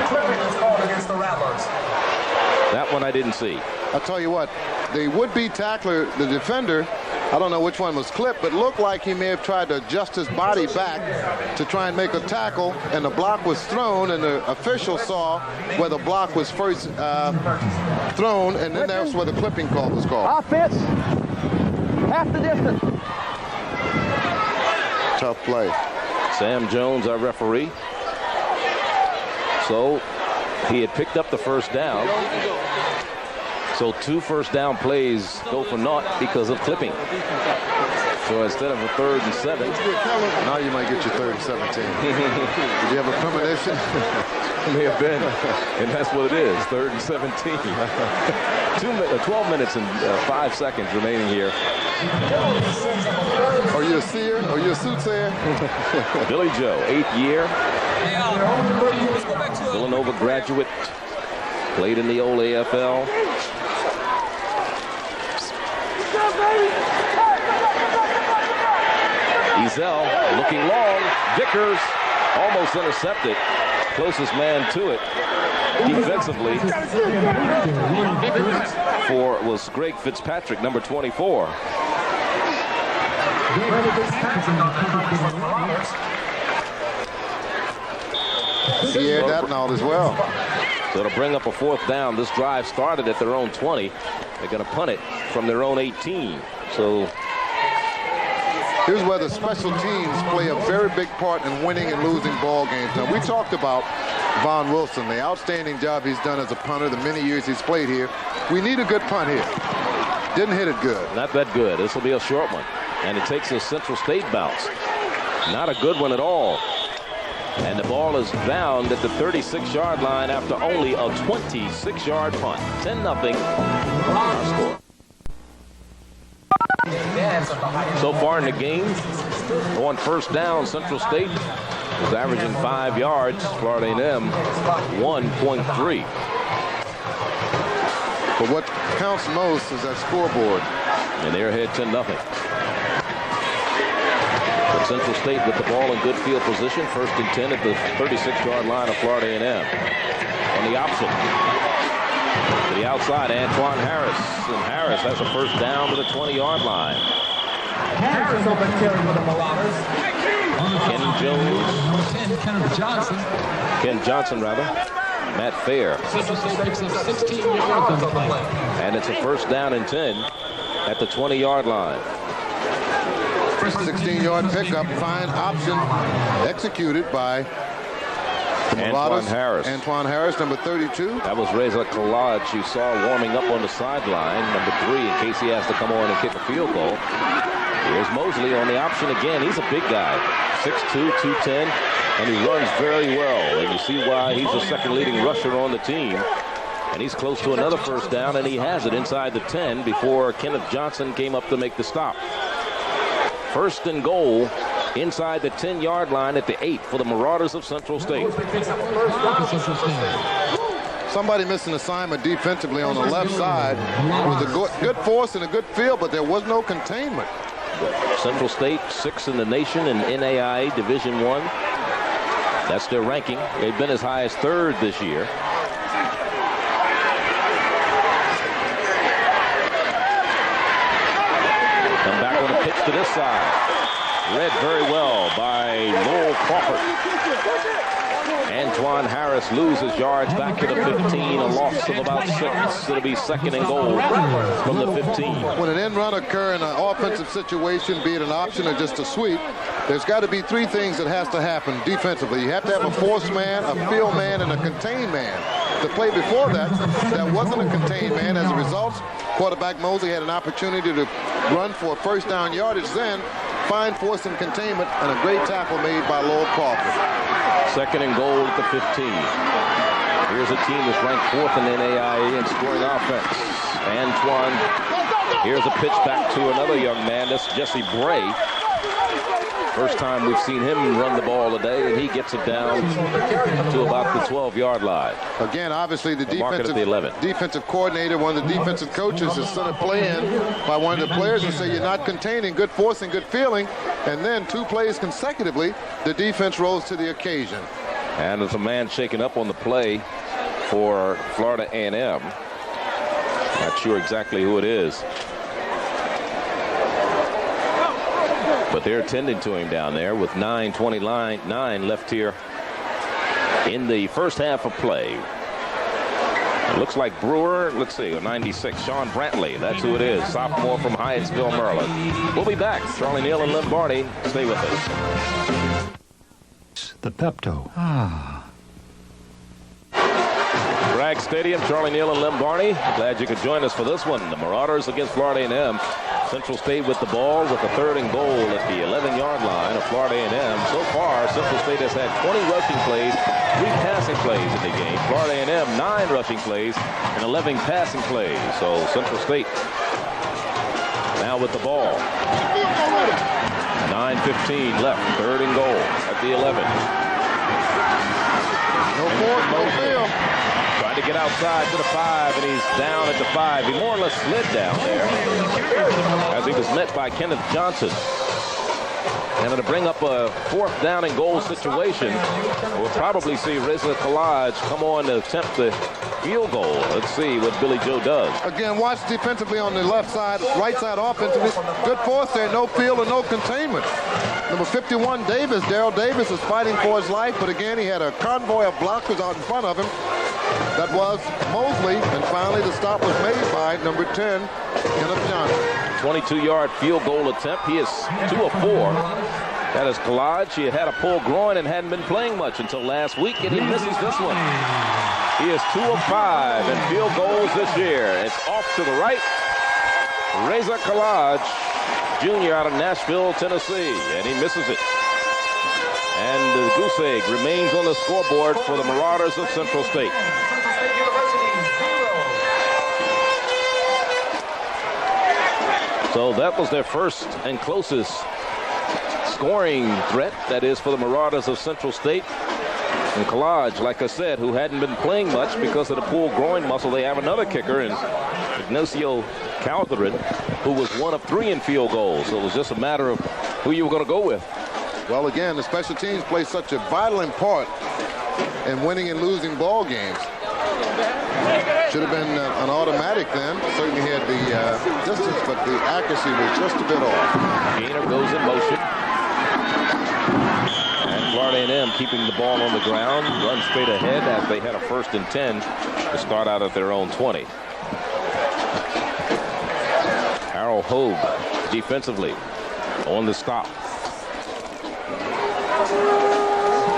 Clipping is called against the Rattlers. That one I didn't see. I'll tell you what, the would-be tackler, the defender, I don't know which one was clipped, but looked like he may have tried to adjust his body back to try and make a tackle, and the block was thrown, and the official saw where the block was first thrown, and then that's where the clipping call was called. Offense, half the distance. Tough play. Sam Jones, our referee. So he had picked up the first down. So 2 first down plays go for naught because of clipping. So instead of a 3rd and 7. Now you might get your 3rd and 17. Did you have a premonition? May have been. And that's what it is, 3rd and 17. 12 minutes and 5 seconds remaining here. Are you a seer? Are you a soothsayer? Billy Joe, 8th year. Villanova graduate. Played in the old AFL. Ezel looking long. Vickers almost intercepted. Closest man to it defensively was Greg Fitzpatrick, number 24. He aired that out as well. So to bring up a 4th down, this drive started at their own 20. They're going to punt it from their own 18. So here's where the special teams play a very big part in winning and losing ball games. Now, we talked about Von Wilson, the outstanding job he's done as a punter, the many years he's played here. We need a good punt here. Didn't hit it good. Not that good. This will be a short one. And it takes a Central State bounce. Not a good one at all. And the ball is down at the 36-yard line after only a 26-yard punt. 10-0. Our score. So far in the game, on first down, Central State is averaging 5 yards. Florida A&M 1.3. But what counts most is that scoreboard. And they're ahead 10-0. Central State with the ball in good field position. 1st and 10 at the 36-yard line of Florida A&M. On the option. To the outside, Antoine Harris. And Harris has a first down to the 20-yard line. Harris open carry for the Marauders. Ken Jones. Ken Johnson, rather. Matt Fair. Central State picks up 16 yards on the play. And it's a first down and 10 at the 20-yard line. 16-yard pickup, fine option executed by the Marauders. Antoine Harris, number 32. That was Reza Khalaj, you saw warming up on the sideline, number 3, in case he has to come on and kick a field goal. Here's Mosley on the option again. He's a big guy, 6'2", 210, and he runs very well. And you see why he's the second leading rusher on the team. And he's close to another first down, and he has it inside the 10 before Kenneth Johnson came up to make the stop. 1st and goal inside the 10-yard line at the 8 for the Marauders of Central State. Somebody missed an assignment defensively on the left side. It was a good force and a good field, but there was no containment. Central State, 6th in the nation in NAIA Division I. That's their ranking. They've been as high as 3rd this year. Come back on the pitch to this side. Read very well by Lowell Crawford. Antoine Harris loses yards back to the 15, a loss of about 6. It'll be 2nd and goal from the 15. When an end run occurs in an offensive situation, be it an option or just a sweep, there's got to be 3 things that has to happen defensively. You have to have a force man, a field man, and a contained man. The play before that wasn't a contained man. As a result, quarterback Mosley had an opportunity to run for a first down yardage, then fine force and containment, and a great tackle made by Lowell Crawford. 2nd and goal at the 15. Here's a team that's ranked 4th in NAIA in scoring offense. Antoine, here's a pitch back to another young man. That's Jesse Bray. First time we've seen him run the ball today, and he gets it down to about the 12-yard line. Again, obviously the defensive coordinator, one of the defensive coaches, has sent a play in by one of the players and say you're not containing, good force and good feeling, and then 2 plays consecutively, the defense rose to the occasion. And there's a man shaken up on the play for Florida A&M. Not sure exactly who it is. But they're tending to him down there with 9:29 left here in the first half of play. It looks like Brewer, let's see, 96, Sean Brantley, that's who it is, sophomore from Hyattsville, Maryland. We'll be back. Charlie Neal and Lombardi, stay with us. The Pepto. Bragg Stadium, Charlie Neal and Lombardi. Glad you could join us for this one. The Marauders against Florida A&M. Central State with the ball with a 3rd and goal at the 11-yard line of Florida A&M. So far, Central State has had 20 rushing plays, 3 passing plays in the game. Florida A&M, 9 rushing plays and 11 passing plays. So Central State now with the ball. 9:15 left, 3rd and goal at the 11. No force, no field. Trying to get outside to the 5, and he's down at the 5. He more or less slid down there as he was met by Kenneth Johnson. And to bring up a 4th down and goal situation, we'll probably see Reza Khalaj come on to attempt the field goal. Let's see what Billy Joe does. Again, watch defensively on the left side, right side offensively. Good force there, no field and no containment. Number 51, Davis, Darrell Davis, is fighting for his life, but again, he had a convoy of blockers out in front of him. That was Mosley, and finally the stop was made by number 10, Kenneth Johnson. 22-yard field goal attempt. He is 2 of 4. That is Khalaj. He had a pulled groin and hadn't been playing much until last week, and he misses this one. He is 2 of 5 in field goals this year. It's off to the right. Reza Khalaj, junior out of Nashville, Tennessee, and he misses it. And the goose egg remains on the scoreboard for the Marauders of Central State. So that was their first and closest scoring threat. That is for the Marauders of Central State. And Collage, like I said, who hadn't been playing much because of the pulled groin muscle, they have another kicker, and Ignacio Calderon, who was 1 of 3 in field goals. So it was just a matter of who you were going to go with. Well, again, the special teams play such a vital part in winning and losing ball games. Should have been an automatic then. Certainly had the distance, but the accuracy was just a bit off. Gainer goes in motion. And Florida A&M keeping the ball on the ground, runs straight ahead as they had a 1st and 10 to start out at their own 20. Harold Hogue defensively on the stop.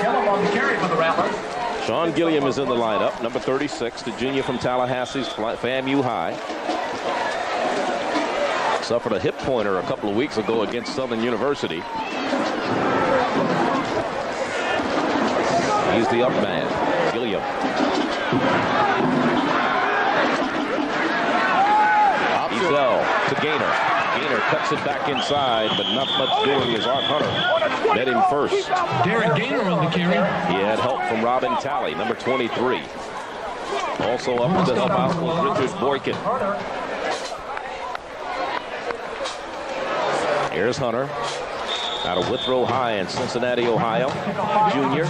Gilliam on the carry for the Rattlers. Sean Gilliam is in the lineup, number 36, the junior from Tallahassee's FAMU High. Suffered a hip pointer a couple of weeks ago against Southern University. He's the up man, Gilliam. Ezel to Gainer. Gainer cuts it back inside, but not much doing as Art Hunter met him first. Derek Gainer on the carry. He had help from Robin Talley, number 23. Also up to help out was Richard Boykin. Here's Hunter out of Withrow High in Cincinnati, Ohio. Junior.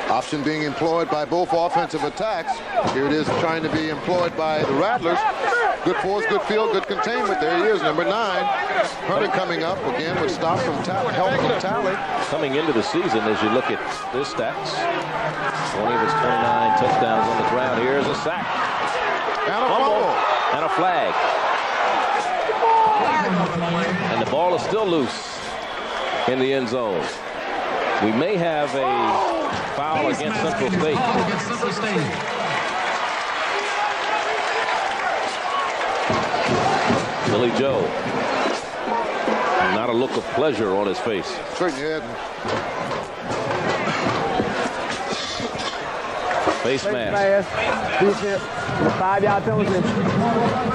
Option being employed by both offensive attacks. Here it is trying to be employed by the Rattlers. Good force, good field, good containment. There he is, number 9. Hunter coming up again with stop from help from Talley. Coming into the season, as you look at his stats, 20 of his 29 touchdowns on the ground. Here's a sack. And a fumble. And a flag. And the ball is still loose in the end zone. We may have a foul against Central State. Billy Joe. Not a look of pleasure on his face. Certainly hadn't. Face mask. Defense, 5-yard penalty.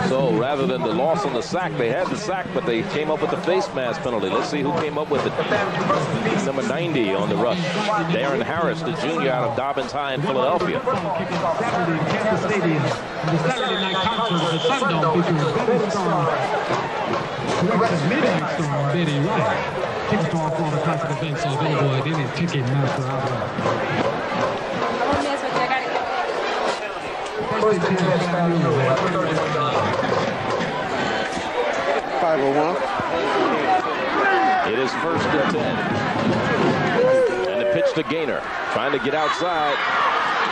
So rather than the loss on the sack, they had the sack, but they came up with the face mask penalty. Let's see who came up with it. Number 90 on the rush. Darren Harris, the junior out of Dobbins High in Philadelphia. The Saturday night concert, the Sundome featuring Betty Wright. Tickets to all Florida Classic events are available at any ticket master outlet. First and 10, 501. It is 1st and 10. And the pitch to Gainer. Trying to get outside.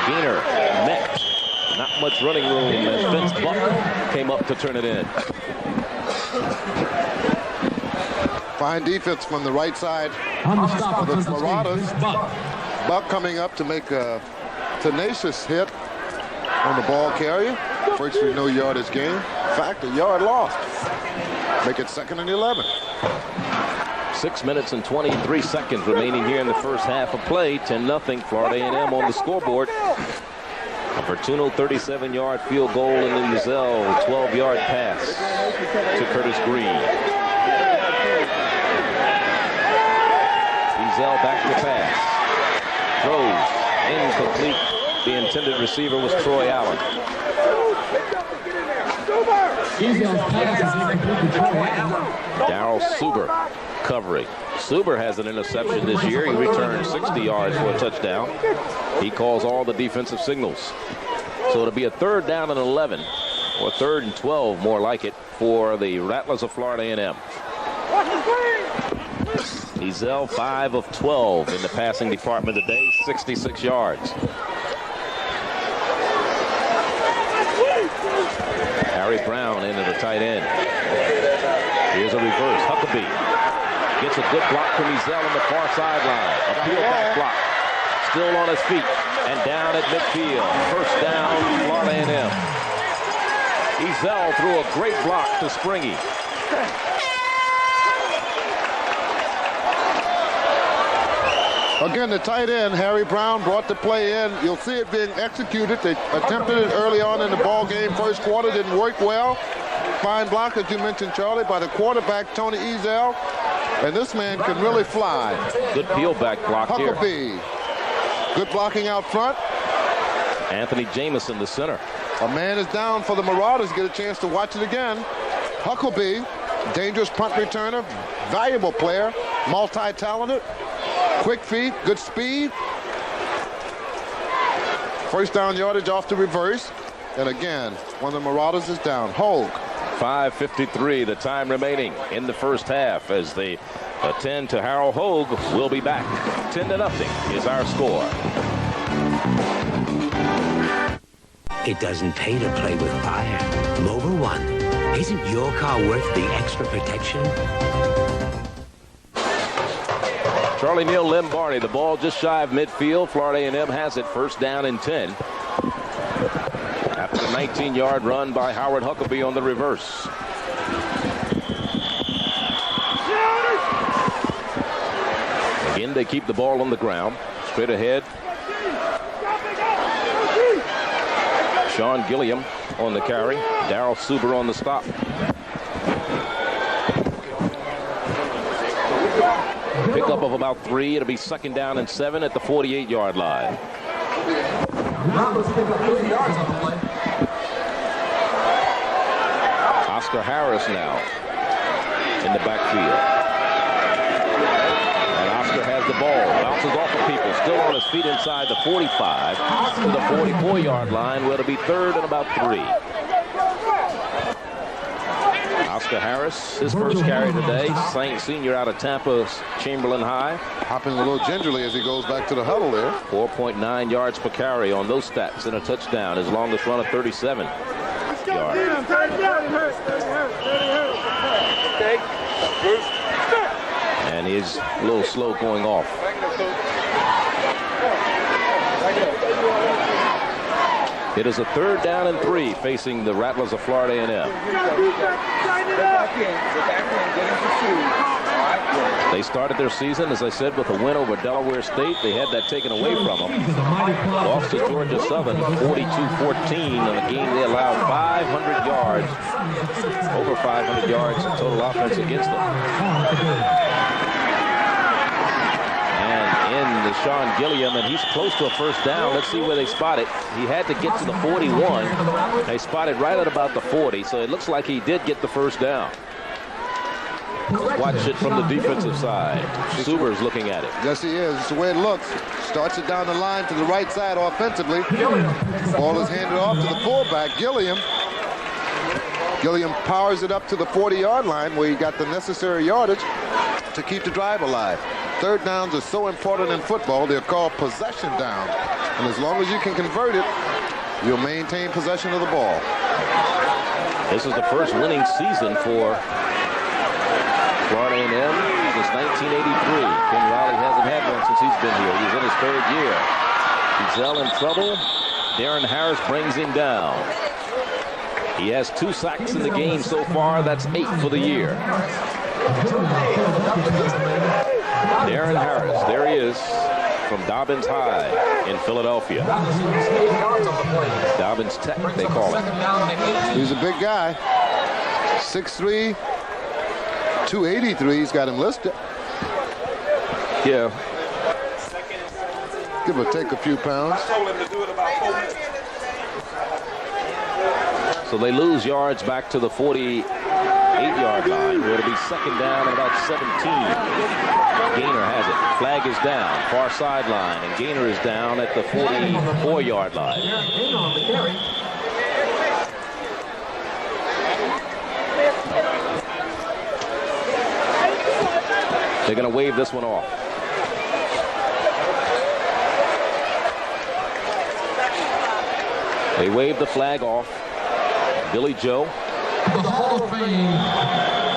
Gainer met. Not much running room as Vince Buck came up to turn it in. Fine defense from the right side On the stop of the Marauders. Buck coming up to make a tenacious hit on the ball carrier. Virtually no yardage gain. In fact, a yard lost. Make it 2nd and 11. 6 minutes and 23 seconds remaining here in the first half of play. 10-0 Florida A&M on the scoreboard. A Fortuno 37-yard field goal and then Ezel 12-yard pass to Curtis Green. Ezel back to pass. Throws incomplete. The intended receiver was Troy Allen. Darryl Suber covering. Suber has an interception this year. He returned 60 yards for a touchdown. He calls all the defensive signals. So it'll be a 3rd down and 11, or 3rd and 12, more like it, for the Rattlers of Florida A&M. Ezel 5 of 12 in the passing department today, 66 yards. Harry Brown into the tight end. Here's a reverse. Huckabee gets a good block from Ezel on the far sideline. A peel back block. Still on his feet and down at midfield. 1st down, Florida A&M. Ezel threw a great block to Springy. Again, the tight end, Harry Brown, brought the play in. You'll see it being executed. They attempted it early on in the ball game. First quarter didn't work well. Fine block, as you mentioned, Charlie, by the quarterback, Tony Ezel. And this man can really fly. Good peel back block here. Huckabee Good blocking out front. Anthony Jamison, the center. A man is down for the Marauders. Get a chance to watch it again. Huckabee, dangerous punt returner, valuable player, multi-talented, quick feet, good speed. First down yardage off the reverse. And again, one of the Marauders is down. Hogue. 5:53, the time remaining in the first half as they attend to Harold Hogue. We'll be back. 10-0 is our score. It doesn't pay to play with fire. Mobil 1. Isn't your car worth the extra protection? Charlie Neal Lombardi, the ball just shy of midfield. Florida A&M has it first down and 10. After the 19-yard run by Howard Huckabee on the reverse. Again, they keep the ball on the ground. Straight ahead. Sean Gilliam on the carry. Darryl Suber on the stop. Pickup of about 3. It'll be second down and 7 at the 48-yard line. Oscar Harris now in the backfield. And Oscar has the ball. Bounces off of people. Still on his feet inside the 45 to the 44-yard line where it'll be third and about 3. Oscar Harris, his first carry today. Senior out of Tampa's Chamberlain High. Hopping a little gingerly as he goes back to the huddle there. 4.9 yards per carry on those stats and a touchdown. His longest run of 37 yards. And he's a little slow going off. It is a third down and 3 facing the Rattlers of Florida A&M. They started their season, as I said, with a win over Delaware State. They had that taken away from them. Lost to Georgia Southern 42-14 in a game they allowed 500 yards, over 500 yards in total offense against them. In the Sean Gilliam, and he's close to a first down. Let's see where they spot it. He had to get to the 41. They spotted right at about the 40, so it looks like he did get the first down. Watch it from the defensive side. Suber's looking at it. Yes, he is. It's the way it looks. Starts it down the line to the right side offensively. Ball is handed off to the fullback, Gilliam. Gilliam powers it up to the 40-yard line where he got the necessary yardage to keep the drive alive. Third downs are so important in football. They're called possession downs. And as long as you can convert it, you'll maintain possession of the ball. This is the first winning season for Florida A&M since 1983. Ken Riley hasn't had one since he's been here. He's in his third year. Giselle in trouble. Darren Harris brings him down. He has 2 sacks in the game so far. That's 8 for the year. Darren Harris, there he is, from Dobbins High in Philadelphia. Dobbins Tech, they call it. He's a big guy. 6'3", 283. He's got him listed. Yeah. Give or take a few pounds. So they lose yards back to the 48-yard line, where it'll be second down and about 17. Gaynor has it. Flag is down. Far sideline. And Gaynor is down at the 44-yard line. They're going to wave this one off. They wave the flag off. Billy Joe. The Hall of Fame,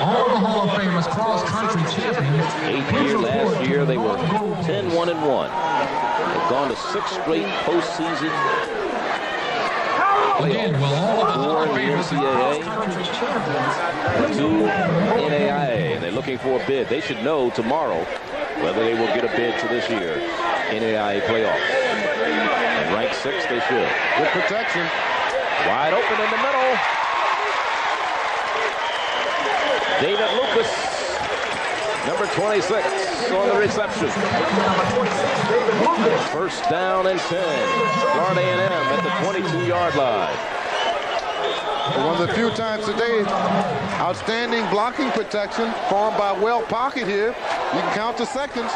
all the Hall of Famers cross-country champions. 8th year last year, they were 10-1-1. They've gone to 6 straight postseason Again, well, all of the Hall 4 of in the Famers NCAA, cross-country champions. 2 NAIA. They're looking for a bid. They should know tomorrow whether they will get a bid to this year's NAIA playoffs. And ranked 6th, they should. Good protection. Wide open in the middle. David Lucas Number 26 on the reception. First down and 10. Florida A&M at the 22-yard line. One of the few times today, outstanding blocking protection formed by Will Pocket here. You can count the seconds.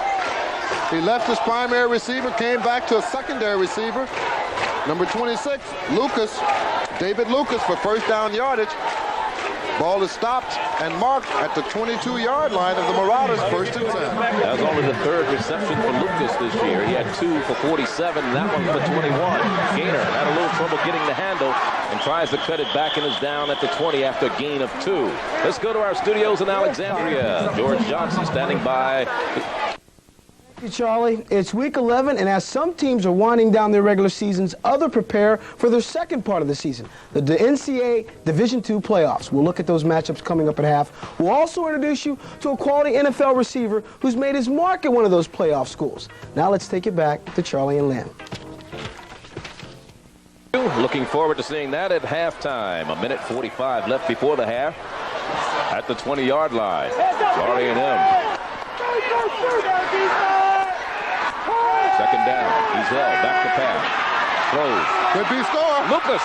He left his primary receiver, came back to a secondary receiver. Number 26, Lucas, David Lucas for first down yardage. Ball is stopped and marked at the 22-yard line of the Marauders, first and 10. That was only the third reception for Lucas this year. He had 2 for 47, and that one for 21. Gainer had a little trouble getting the handle and tries to cut it back and is down at the 20 after a gain of 2. Let's go to our studios in Alexandria. George Johnson standing by. Thank you, Charlie. It's week 11, and as some teams are winding down their regular seasons, others prepare for their second part of the season, the NCAA Division II playoffs. We'll look at those matchups coming up at half. We'll also introduce you to a quality NFL receiver who's made his mark at one of those playoff schools. Now let's take it back to Charlie and Lynn. Looking forward to seeing that at halftime. 1:45 left before the half at the 20-yard line. Florida A&M. Second down. Ezel back to pass. Throws. Could be score. Lucas.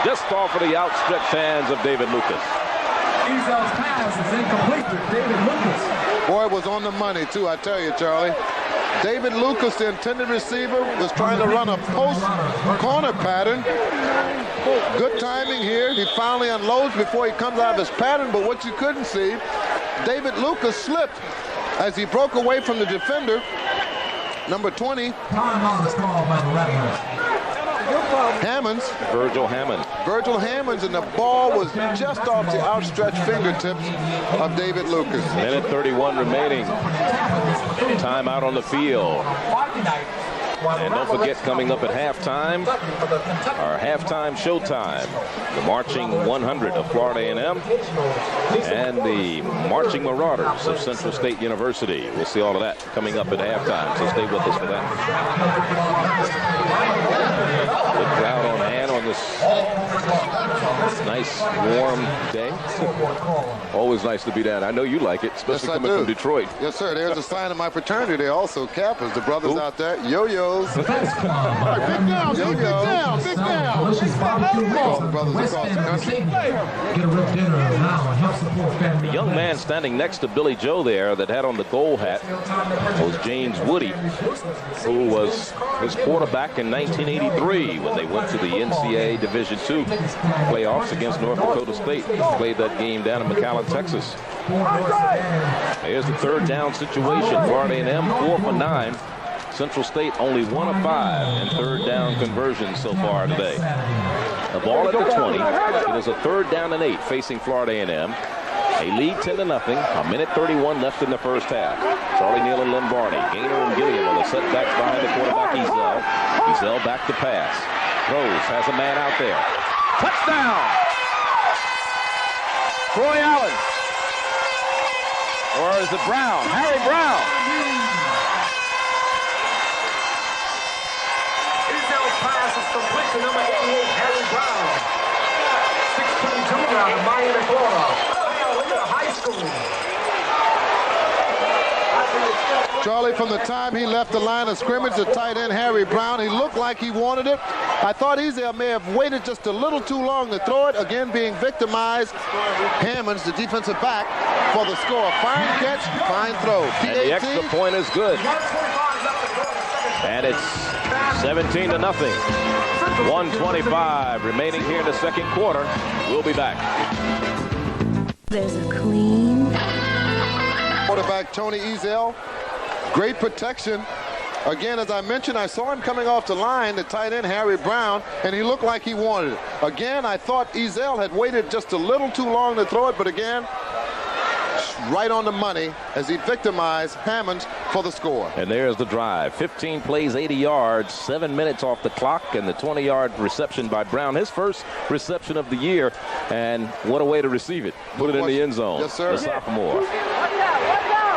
Just off of the outstretched hands of David Lucas. Ezel's pass is incomplete to David Lucas. Boy, it was on the money, too, I tell you, Charlie. David Lucas, the intended receiver, was trying to run a post corner pattern. Good timing here. He finally unloads before he comes out of his pattern, but what you couldn't see, David Lucas slipped as he broke away from the defender. Number 20. Timeout is called by the Rattlers. Hammonds. Virgil Hammond. Virgil Hammonds, and the ball was just off the outstretched fingertips of David Lucas. Minute 31 remaining. Timeout on the field. And don't forget, coming up at halftime, our halftime showtime, the Marching 100 of Florida A&M and the Marching Marauders of Central State University. We'll see all of that coming up at halftime, so stay with us for that. Good crowd on hand on this nice, warm day. Always nice to be down. I know you like it, especially coming from Detroit. Yes, sir. There's a sign of my fraternity there also, Kappas. The brothers out there, yo-yos. Big down, big down, big down. All the brothers across the country. The young man standing next to Billy Joe there that had on the goal hat was James Woody, who was his quarterback in 1983 when they went to the NCAA Division II playoffs against North Dakota State. Played that game down in McAllen, Texas. Here's the third down situation. Florida A&M 4 for 9. Central State only 1 of 5 in third down conversions so far today. The ball at the 20. It is a third down and 8 facing Florida A&M. A lead 10-0. A minute 31 left in the first half. Charlie Neal and Lynn Barney. Gainer and Gilliam on the setbacks behind the quarterback Ezel. Ezel back to pass. Throws. Has a man out there. Touchdown! Troy Allen. Or is it Brown? Harry Brown. Ezel's pass is complete to number 88, Harry Brown. 6'2" junior out of Miami, Florida. Look at the high school. Charlie, from the time he left the line of scrimmage, the tight end Harry Brown, he looked like he wanted it. I thought Ezel may have waited just a little too long to throw it, again being victimized. Hammonds, the defensive back, for the score. Fine catch, fine throw. And the extra point is good. And it's 17-0. 1:25 remaining here in the second quarter. We'll be back. There's a clean quarterback Tony Ezel. Great protection. Again, as I mentioned, I saw him coming off the line, the tight end Harry Brown, and he looked like he wanted it. Again, I thought Ezel had waited just a little too long to throw it, but again, right on the money as he victimized Hammonds for the score. And there's the drive. 15 plays, 80 yards, 7 minutes off the clock, and the 20-yard reception by Brown. His first reception of the year, and what a way to receive it. Put it in the end zone. Yes, sir. The sophomore.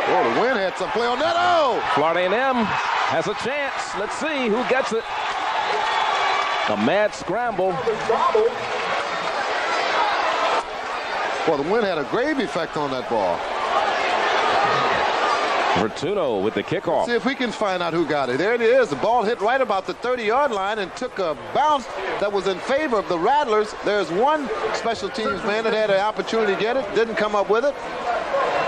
Oh, the wind had some play on that. Oh! Florida A&M has a chance. Let's see who gets it. A mad scramble. Well, the wind had a grave effect on that ball. Vertuno with the kickoff. See if we can find out who got it. There it is. The ball hit right about the 30-yard line and took a bounce that was in favor of the Rattlers. There's one special teams man that had an opportunity to get it, didn't come up with it.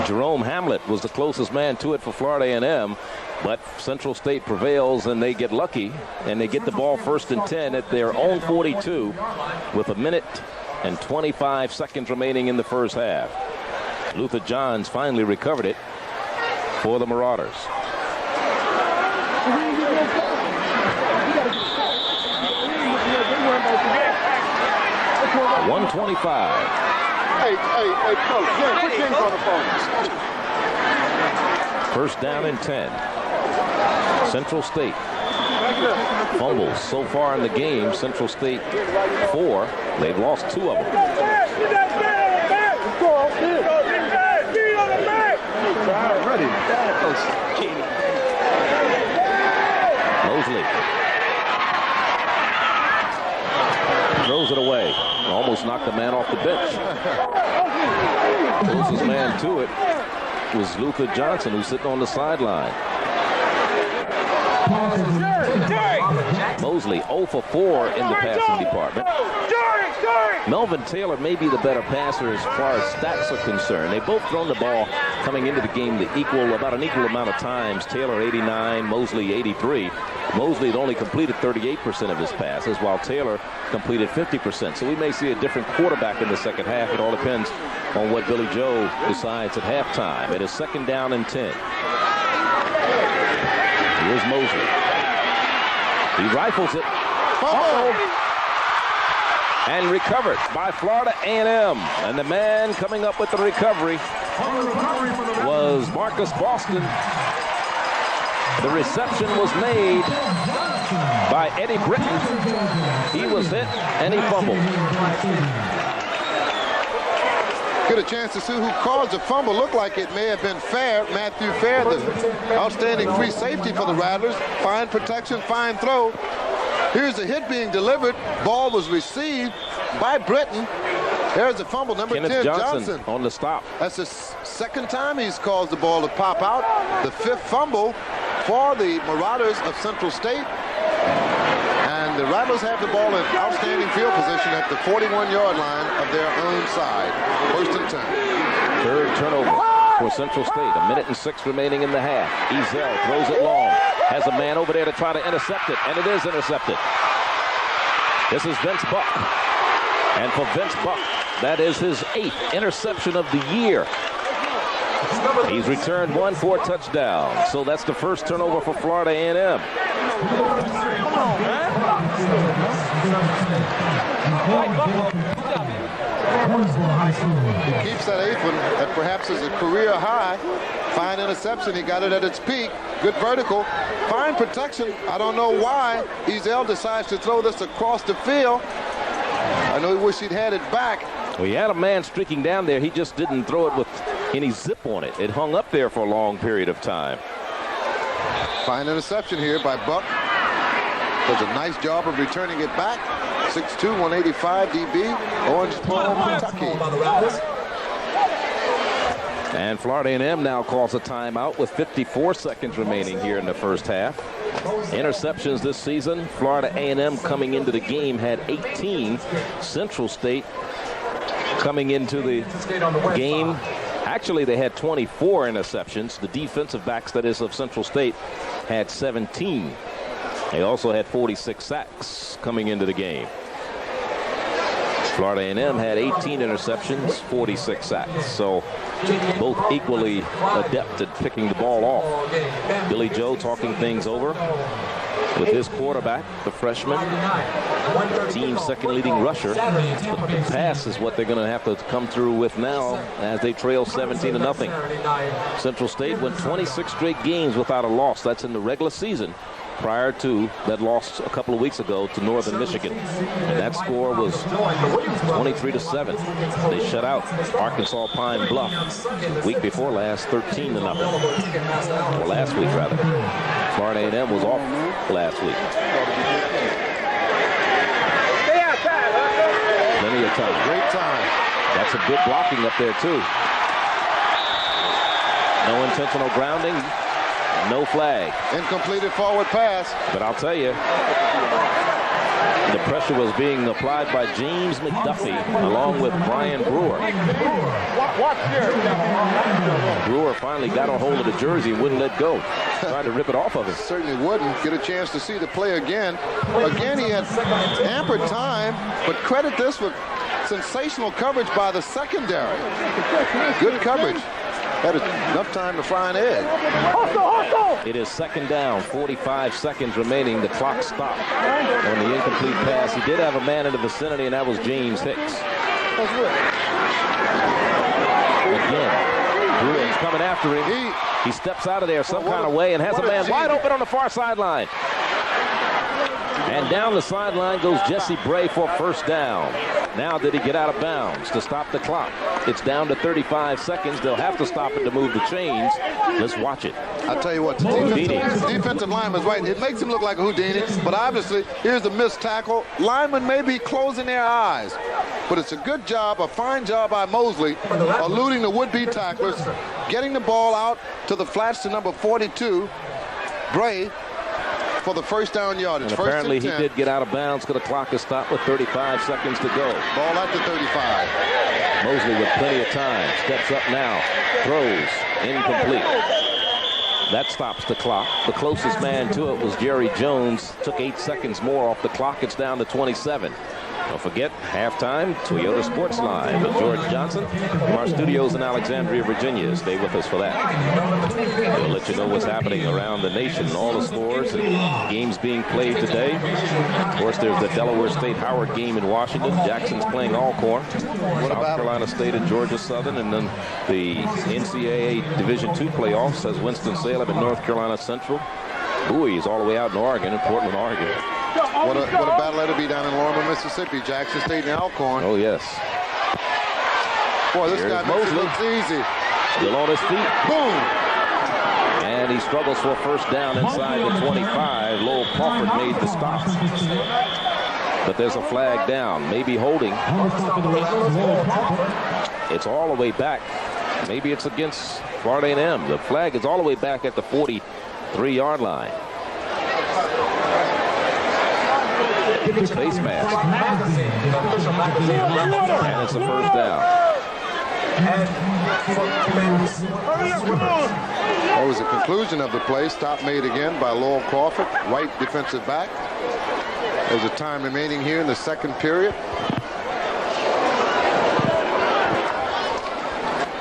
Jerome Hamlet was the closest man to it for Florida A&M, but Central State prevails and they get lucky and they get the ball 1st and 10 at their own 42 with 1 minute and 25 seconds remaining in the first half. Luther Johns finally recovered it for the Marauders. .125. Hey, Coach, put James on the phone. First down and 10. Central State fumbles so far in the game. Central State 4. They've lost 2 of them. Mosley throws it away. Almost knocked the man off the bench. Closest man to it was Luther Johnson, who's sitting on the sideline. Mosley 0 for 4 in the passing department. Melvin Taylor may be the better passer as far as stats are concerned. They've both thrown the ball coming into the game about an equal amount of times. Taylor 89, Mosley 83. Mosley had only completed 38% of his passes, while Taylor completed 50%. So we may see a different quarterback in the second half. It all depends on what Billy Joe decides at halftime. It is 2nd down and 10. Here's Mosley. He rifles it. And recovered by Florida A&M. And the man coming up with the recovery was Marcus Boston. The reception was made by Eddie Britton. He was hit and he fumbled. Get a chance to see who caused the fumble. Looked like it may have been Matthew Fair, the outstanding free safety for the Rattlers. Fine protection, fine throw. Here's the hit being delivered. Ball was received by Britton. There's the fumble, number Kenneth 10, Johnson on the stop. That's the second time he's caused the ball to pop out. The 5th fumble for the Marauders of Central State. And the Rattlers have the ball in outstanding field position at the 41-yard line of their own side. 1st and 10. 3rd turnover for Central State. 1 minute and 6 remaining in the half. Ezell throws it long. Has a man over there to try to intercept it, and it is intercepted. This is Vince Buck. And for Vince Buck, that is his 8th interception of the year. He's returned 1 for a touchdown. So that's the first turnover for Florida A&M. He keeps that 8th one. That perhaps is a career high. Fine interception. He got it at its peak. Good vertical. Fine protection. I don't know why Ezell decides to throw this across the field. I know he wished he'd had it back. Well, he had a man streaking down there. He just didn't throw it with any zip on it. It hung up there for a long period of time. Fine interception here by Buck. Does a nice job of returning it back. 6'2", 185 DB, Owensboro, Kentucky. And Florida A&M now calls a timeout with 54 seconds remaining here in the first half. Interceptions this season, Florida A&M coming into the game had 18. Central State coming into the game, actually they had 24 interceptions. The defensive backs, that is, of Central State had 17. They also had 46 sacks coming into the game. Florida A&M had 18 interceptions, 46 sacks. So both equally adept at picking the ball off. Billy Joe talking things over with his quarterback, the freshman, team's second leading rusher. But the pass is what they're going to have to come through with now as they trail 17-0. Central State went 26 straight games without a loss. That's in the regular season, prior to that loss a couple of weeks ago to Northern Michigan. And that score was 23-7. They shut out Arkansas Pine Bluff week before last, 13-0. Or last week, rather. Florida A&M was off last week. Plenty of time. Great time. That's a good blocking up there, too. No intentional grounding. No flag. Incompleted forward pass. But I'll tell you, the pressure was being applied by James McDuffie along with Brian Brewer. Brewer finally got a hold of the jersey and wouldn't let go. Tried to rip it off of him. Certainly wouldn't. Get a chance to see the play again. Again, he had ample time, but credit this with sensational coverage by the secondary. Good coverage. Had enough time to fry an egg. It is second down, 45 seconds remaining. The clock stopped on the incomplete pass. He did have a man in the vicinity, and that was James Hicks. Again, Bruins coming after him. He steps out of there some kind of way and has a man wide open on the far sideline. And down the sideline goes Jesse Bray for first down. Now did he get out of bounds to stop the clock? It's down to 35 seconds. They'll have to stop it to move the chains. Let's watch it. I'll tell you what, the defensive lineman's right. It makes him look like a Houdini, but obviously here's a missed tackle. Linemen may be closing their eyes, but it's a good job, a fine job by Mosley, eluding the would-be tacklers, getting the ball out to the flats to number 42, Bray, for the first down yardage. And apparently he did get out of bounds because the clock is stopped with 35 seconds to go. Ball at the 35. Mosley with plenty of time. Steps up now. Throws. Incomplete. That stops the clock. The closest man to it was Jerry Jones. Took 8 seconds more off the clock. It's down to 27. Don't forget, halftime, Toyota Sports Line with George Johnson from our studios in Alexandria, Virginia. Stay with us for that. We'll let you know what's happening around the nation, all the scores and games being played today. Of course, there's the Delaware State Howard game in Washington. Jackson's playing Alcorn. South Carolina State and Georgia Southern. And then the NCAA Division II playoffs as Winston-Salem and North Carolina Central. Bowie is all the way out in Oregon, in Portland, Oregon. What a battle that'll be down in Lorimer, Mississippi. Jackson State and Alcorn. Oh, yes. Boy, this guy makes it look easy. Still on his feet. Boom! And he struggles for a first down inside the 25. Lowell Crawford made the stop. But there's a flag down. Maybe holding. It's all the way back. Maybe it's against Florida A&M. The flag is all the way back at the 43-yard line. Face mask. And it's a first down. That was the conclusion of the play. Stop made again by Lowell Crawford, right defensive back. There's a time remaining here in the second period.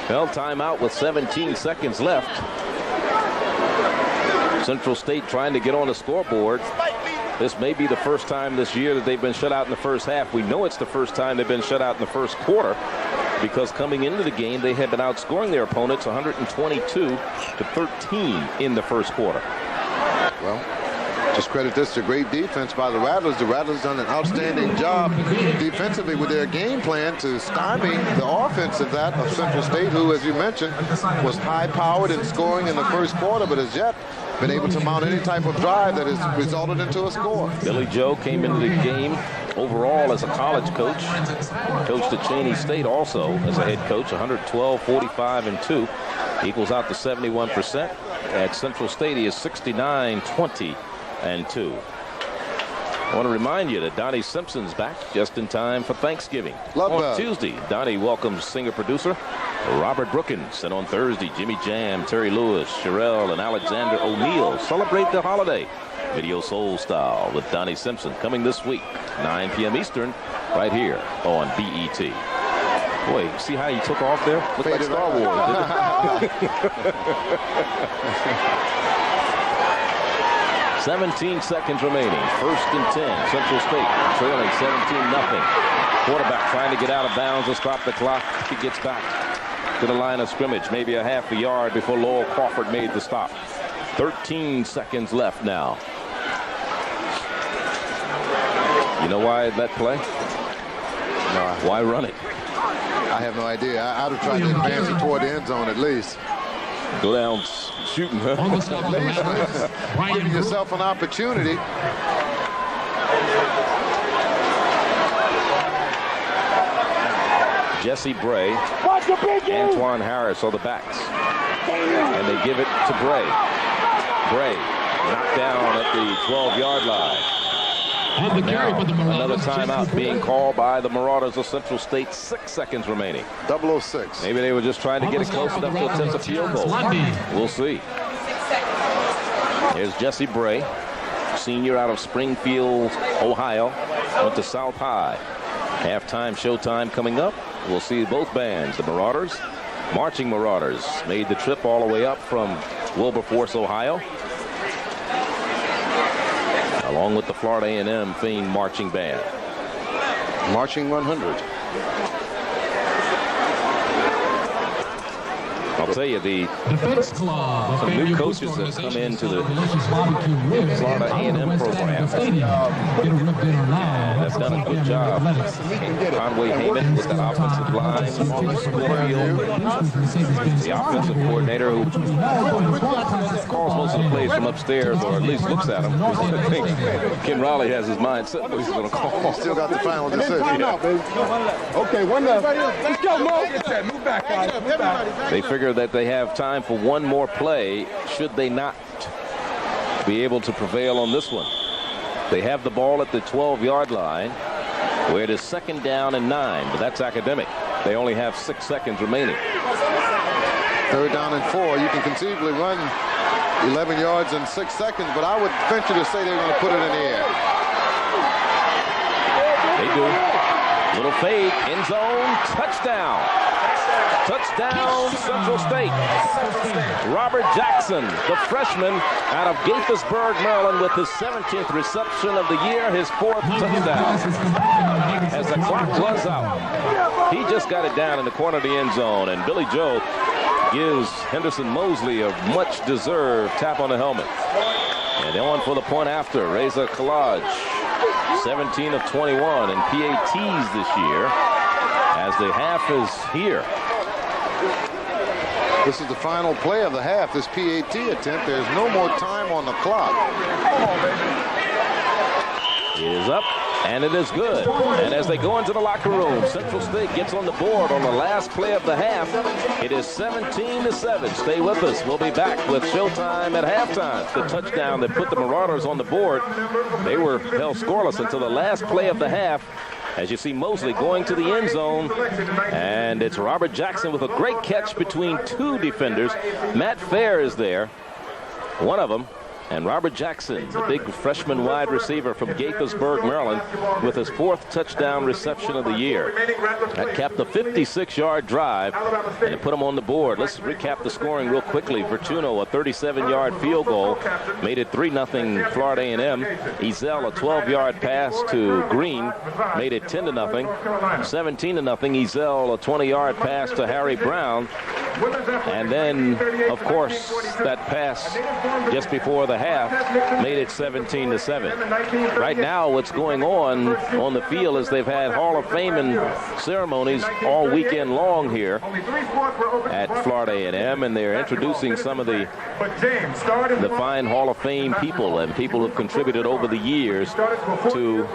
Well, timeout with 17 seconds left. Central State trying to get on the scoreboard. This may be the first time this year that they've been shut out in the first half. We know it's the first time they've been shut out in the first quarter because coming into the game, they had been outscoring their opponents 122-13 in the first quarter. Well, just credit this to great defense by the Rattlers. The Rattlers done an outstanding job defensively with their game plan to stymie the offense of that of Central State, who, as you mentioned, was high-powered in scoring in the first quarter, but as yet been able to mount any type of drive that has resulted into a score. Billy Joe came into the game overall as a college coach. Coached at Cheney State also as a head coach, 112, 45, and 2. Equals out to 71%. At Central State, he is 69, 20, and 2. I want to remind you that Donnie Simpson's back just in time for Thanksgiving. On Tuesday, Donnie welcomes singer-producer Robert Brookins. And on Thursday, Jimmy Jam, Terry Lewis, Sherelle, and Alexander O'Neill celebrate the holiday. Video Soul Style with Donnie Simpson coming this week, 9 p.m. Eastern, right here on BET. Boy, see how he took off there? Looked like Star Wars, didn't it? 17 seconds remaining. First and 10. Central State trailing 17-0. Quarterback trying to get out of bounds and stop the clock. He gets back to the line of scrimmage, maybe a half a yard before Lowell Crawford made the stop. 13 seconds left now. You know why that play? No. Why run it? I have no idea. I'd have tried to advance it toward the end zone at least. Go down shooting, huh? Giving yourself an opportunity. Jesse Bray, Antoine Harris are the backs. And they give it to Bray. Bray knocked down at the 12-yard line. Now, another timeout being called by the Marauders of Central State. 6 seconds remaining. 006. Maybe they were just trying to get it close enough to attempt a field goal. We'll see. Here's Jesse Bray, senior out of Springfield, Ohio. Went to South High. Halftime showtime coming up. We'll see both bands. The Marauders, Marching Marauders, made the trip all the way up from Wilberforce, Ohio, along with the Florida A&M famed marching band. Marching 100. I'll tell you, some new coaches have come into the Florida A&M program. They've done a good job. Conway Heyman with the offensive line. The offensive coordinator who calls most of the plays from upstairs, or at least looks at them. I think Ken Riley has his mind set what he's going to call. Still got the final decision. Okay, one left. Let's go, Mo. Move back, guys. They figure that they have time for one more play should they not be able to prevail on this one. They have the ball at the 12-yard line where it is 2nd down and 9, but that's academic. They only have 6 seconds remaining. 3rd down and 4. You can conceivably run 11 yards in 6 seconds, but I would venture to say they're going to put it in the air. They do. Little fade, end zone, touchdown. Touchdown, Central State. Robert Jackson, the freshman out of Gaithersburg, Maryland, with his 17th reception of the year, his 4th touchdown. As the clock runs out, he just got it down in the corner of the end zone, and Billy Joe gives Henderson Mosley a much-deserved tap on the helmet. And on for the point after, Reza Collage, 17 of 21 in PATs this year, as the half is here. This is the final play of the half, this PAT attempt. There's no more time on the clock. It is up, and it is good. And as they go into the locker room, Central State gets on the board on the last play of the half. It is 17-7. Stay with us. We'll be back with showtime at halftime. The touchdown that put the Marauders on the board. They were held scoreless until the last play of the half. As you see Mosley going to the end zone, and it's Robert Jackson with a great catch between 2 defenders. Matt Fair is there, one of them, and Robert Jackson, the big freshman wide receiver from Gaithersburg, Maryland, with his 4th touchdown reception of the year. That capped a 56-yard drive, and it put him on the board. Let's recap the scoring real quickly. Vertuno, a 37-yard field goal, made it 3-0 Florida A&M. Ezel, a 12-yard pass to Green, made it 10-0. 17-0. Ezel, a 20-yard pass to Harry Brown. And then, of course, that pass just before the half made it 17-7. Right now, what's going on the field is they've had Hall of Fame ceremonies all weekend long here at Florida A&M, and they're introducing some of the fine Hall of Fame people and people who have contributed over the years to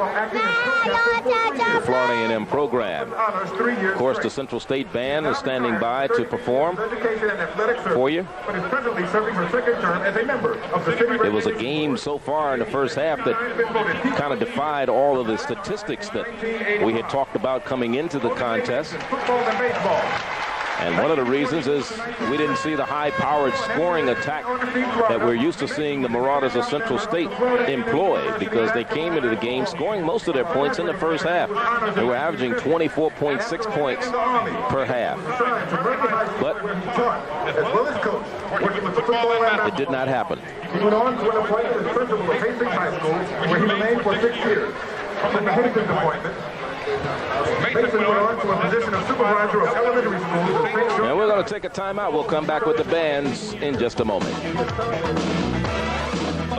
the Florida A&M program. Of course, the Central State Band is standing by to perform for you. It was a game so far in the first half that kind of defied all of the statistics that we had talked about coming into the contest. And one of the reasons is we didn't see the high-powered scoring attack that we're used to seeing the Marauders of Central State employ, because they came into the game scoring most of their points in the first half. They were averaging 24.6 points per half. But it did not happen. He went on to win appointment as principal of Hastings High School, where he remained for 6 years. From the Hastings appointment, Mason went on to a position of supervisor of elementary schools. And we're going to take a timeout. We'll come back with the bands in just a moment.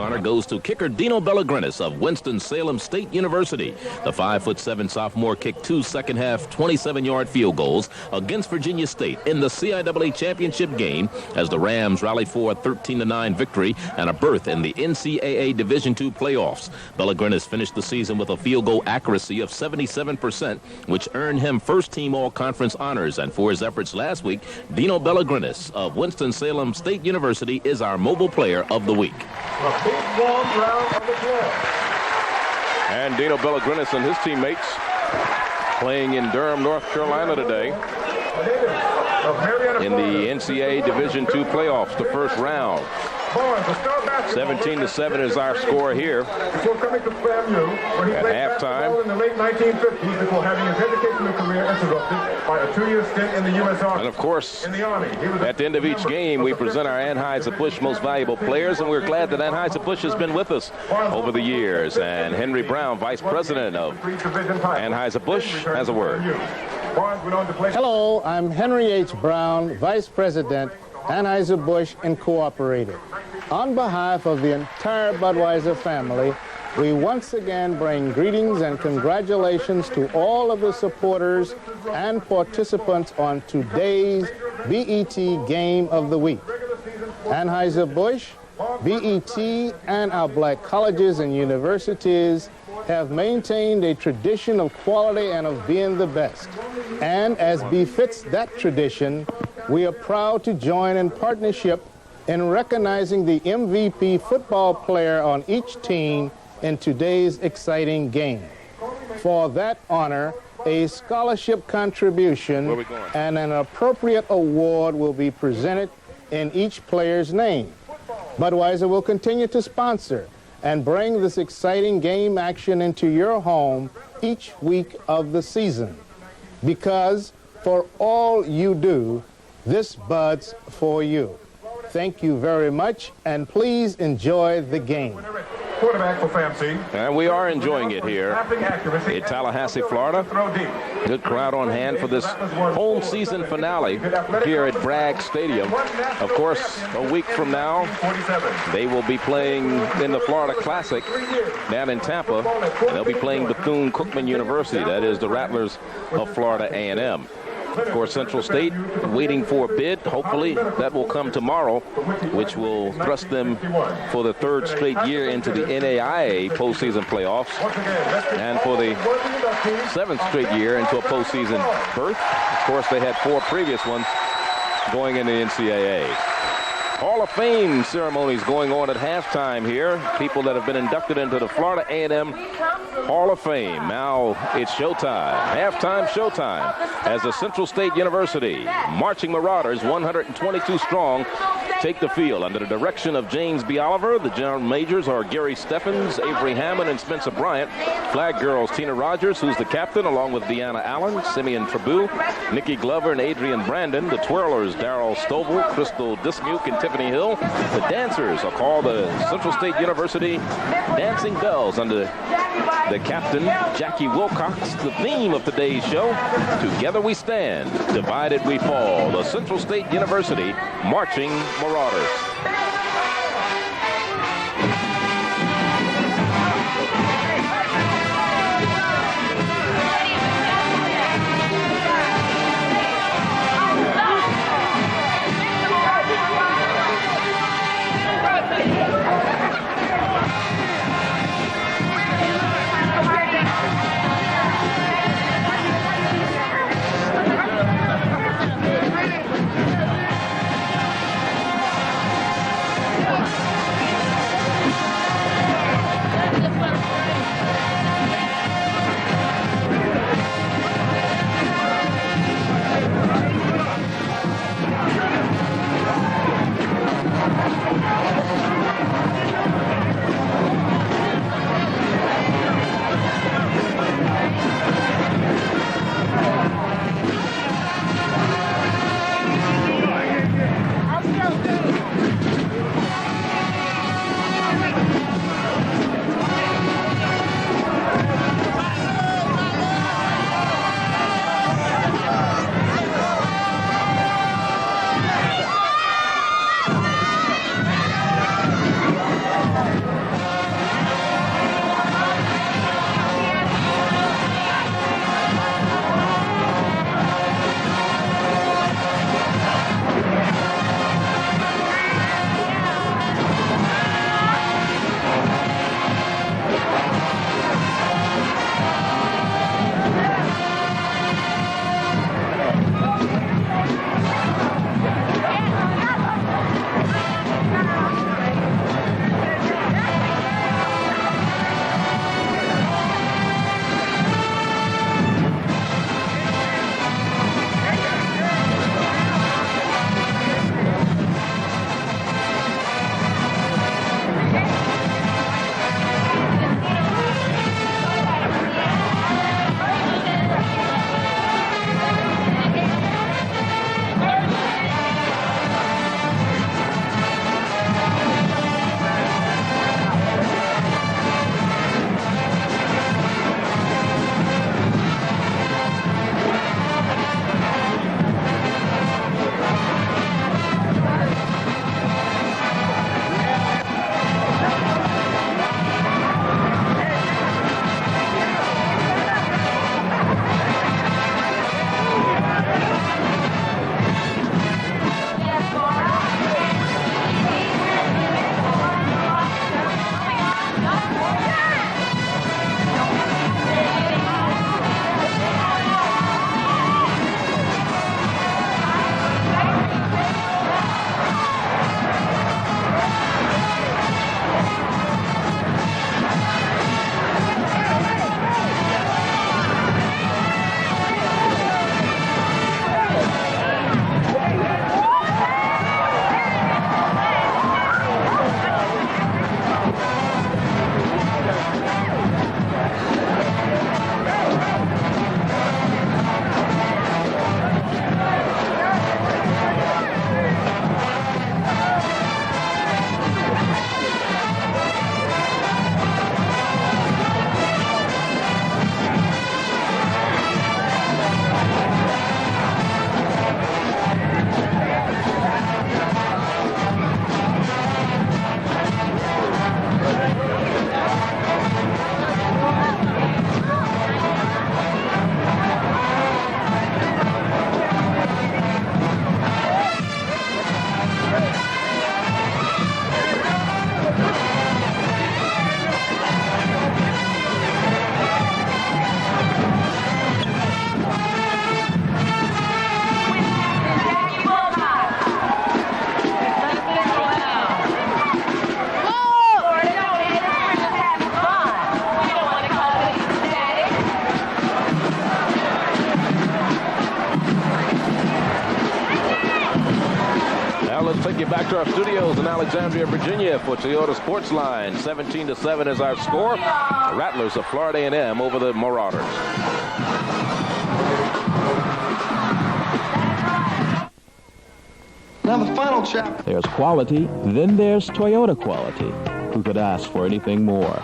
honor goes to kicker Dino Bellegrinis of Winston-Salem State University. The 5'7" sophomore kicked 2 second-half 27-yard field goals against Virginia State in the CIAA championship game as the Rams rallied for a 13-9 victory and a berth in the NCAA Division II playoffs. Bellegrinis finished the season with a field goal accuracy of 77%, which earned him first-team all-conference honors. And for his efforts last week, Dino Bellegrinis of Winston-Salem State University is our mobile player of the week. And Dino Bellegrinis and his teammates playing in Durham, North Carolina today in the NCAA Division II playoffs, the first round. 17-7 is our score here. Before coming to FAMU, where he played halftime in the late 1950s before having his educational career interrupted by a 2-year stint in the U.S. Army. And of course, in the Army, at the end of each game, we present our Anheuser-Busch Most Valuable Players, and we're glad that Anheuser-Busch has been with us over the years. And Henry Brown, Vice President of Anheuser-Busch, has a word. Hello, I'm Henry H. Brown, Vice President, Anheuser-Busch Incorporated. On behalf of the entire Budweiser family, we once again bring greetings and congratulations to all of the supporters and participants on today's BET Game of the Week. Anheuser-Busch, BET, and our black colleges and universities have maintained a tradition of quality and of being the best. And as befits that tradition, we are proud to join in partnership in recognizing the MVP football player on each team in today's exciting game. For that honor, a scholarship contribution and an appropriate award will be presented in each player's name. Budweiser will continue to sponsor and bring this exciting game action into your home each week of the season. Because for all you do, this Bud's for you. Thank you very much, and please enjoy the game. Quarterback for FAMC. And we are enjoying it here in Tallahassee, Florida. Good crowd on hand for this home season finale here at Bragg Stadium. Of course, a week from now, they will be playing in the Florida Classic down in Tampa. And they'll be playing Bethune-Cookman University. That is the Rattlers of Florida A&M. Of course, Central State waiting for a bid. Hopefully that will come tomorrow, which will thrust them for the third straight year into the NAIA postseason playoffs, and for the 7th straight year into a postseason berth. Of course, they had 4 previous ones going in the NCAA. Hall of Fame ceremonies going on at halftime here. People that have been inducted into the Florida A&M Hall of Fame. Now it's showtime. Halftime showtime as the Central State University Marching Marauders, 122 strong, take the field under the direction of James B. Oliver. The general majors are Gary Steffens, Avery Hammond, and Spencer Bryant. Flag girls Tina Rogers, who's the captain, along with Deanna Allen, Simeon Trabue, Nikki Glover, and Adrian Brandon. The twirlers Darryl Stovall, Crystal Dismuke, and Tiffany Hill. The dancers are called the Central State University Dancing Bells under the captain, Jackie Wilcox. The theme of today's show, Together We Stand, Divided We Fall. The Central State University Marching Marauders. take you back to our studios in Alexandria, Virginia for Toyota Sportsline. 17-7 is our score. The Rattlers of Florida A&M over the Marauders. Now the final chapter. There's quality, then there's Toyota quality. Who could ask for anything more?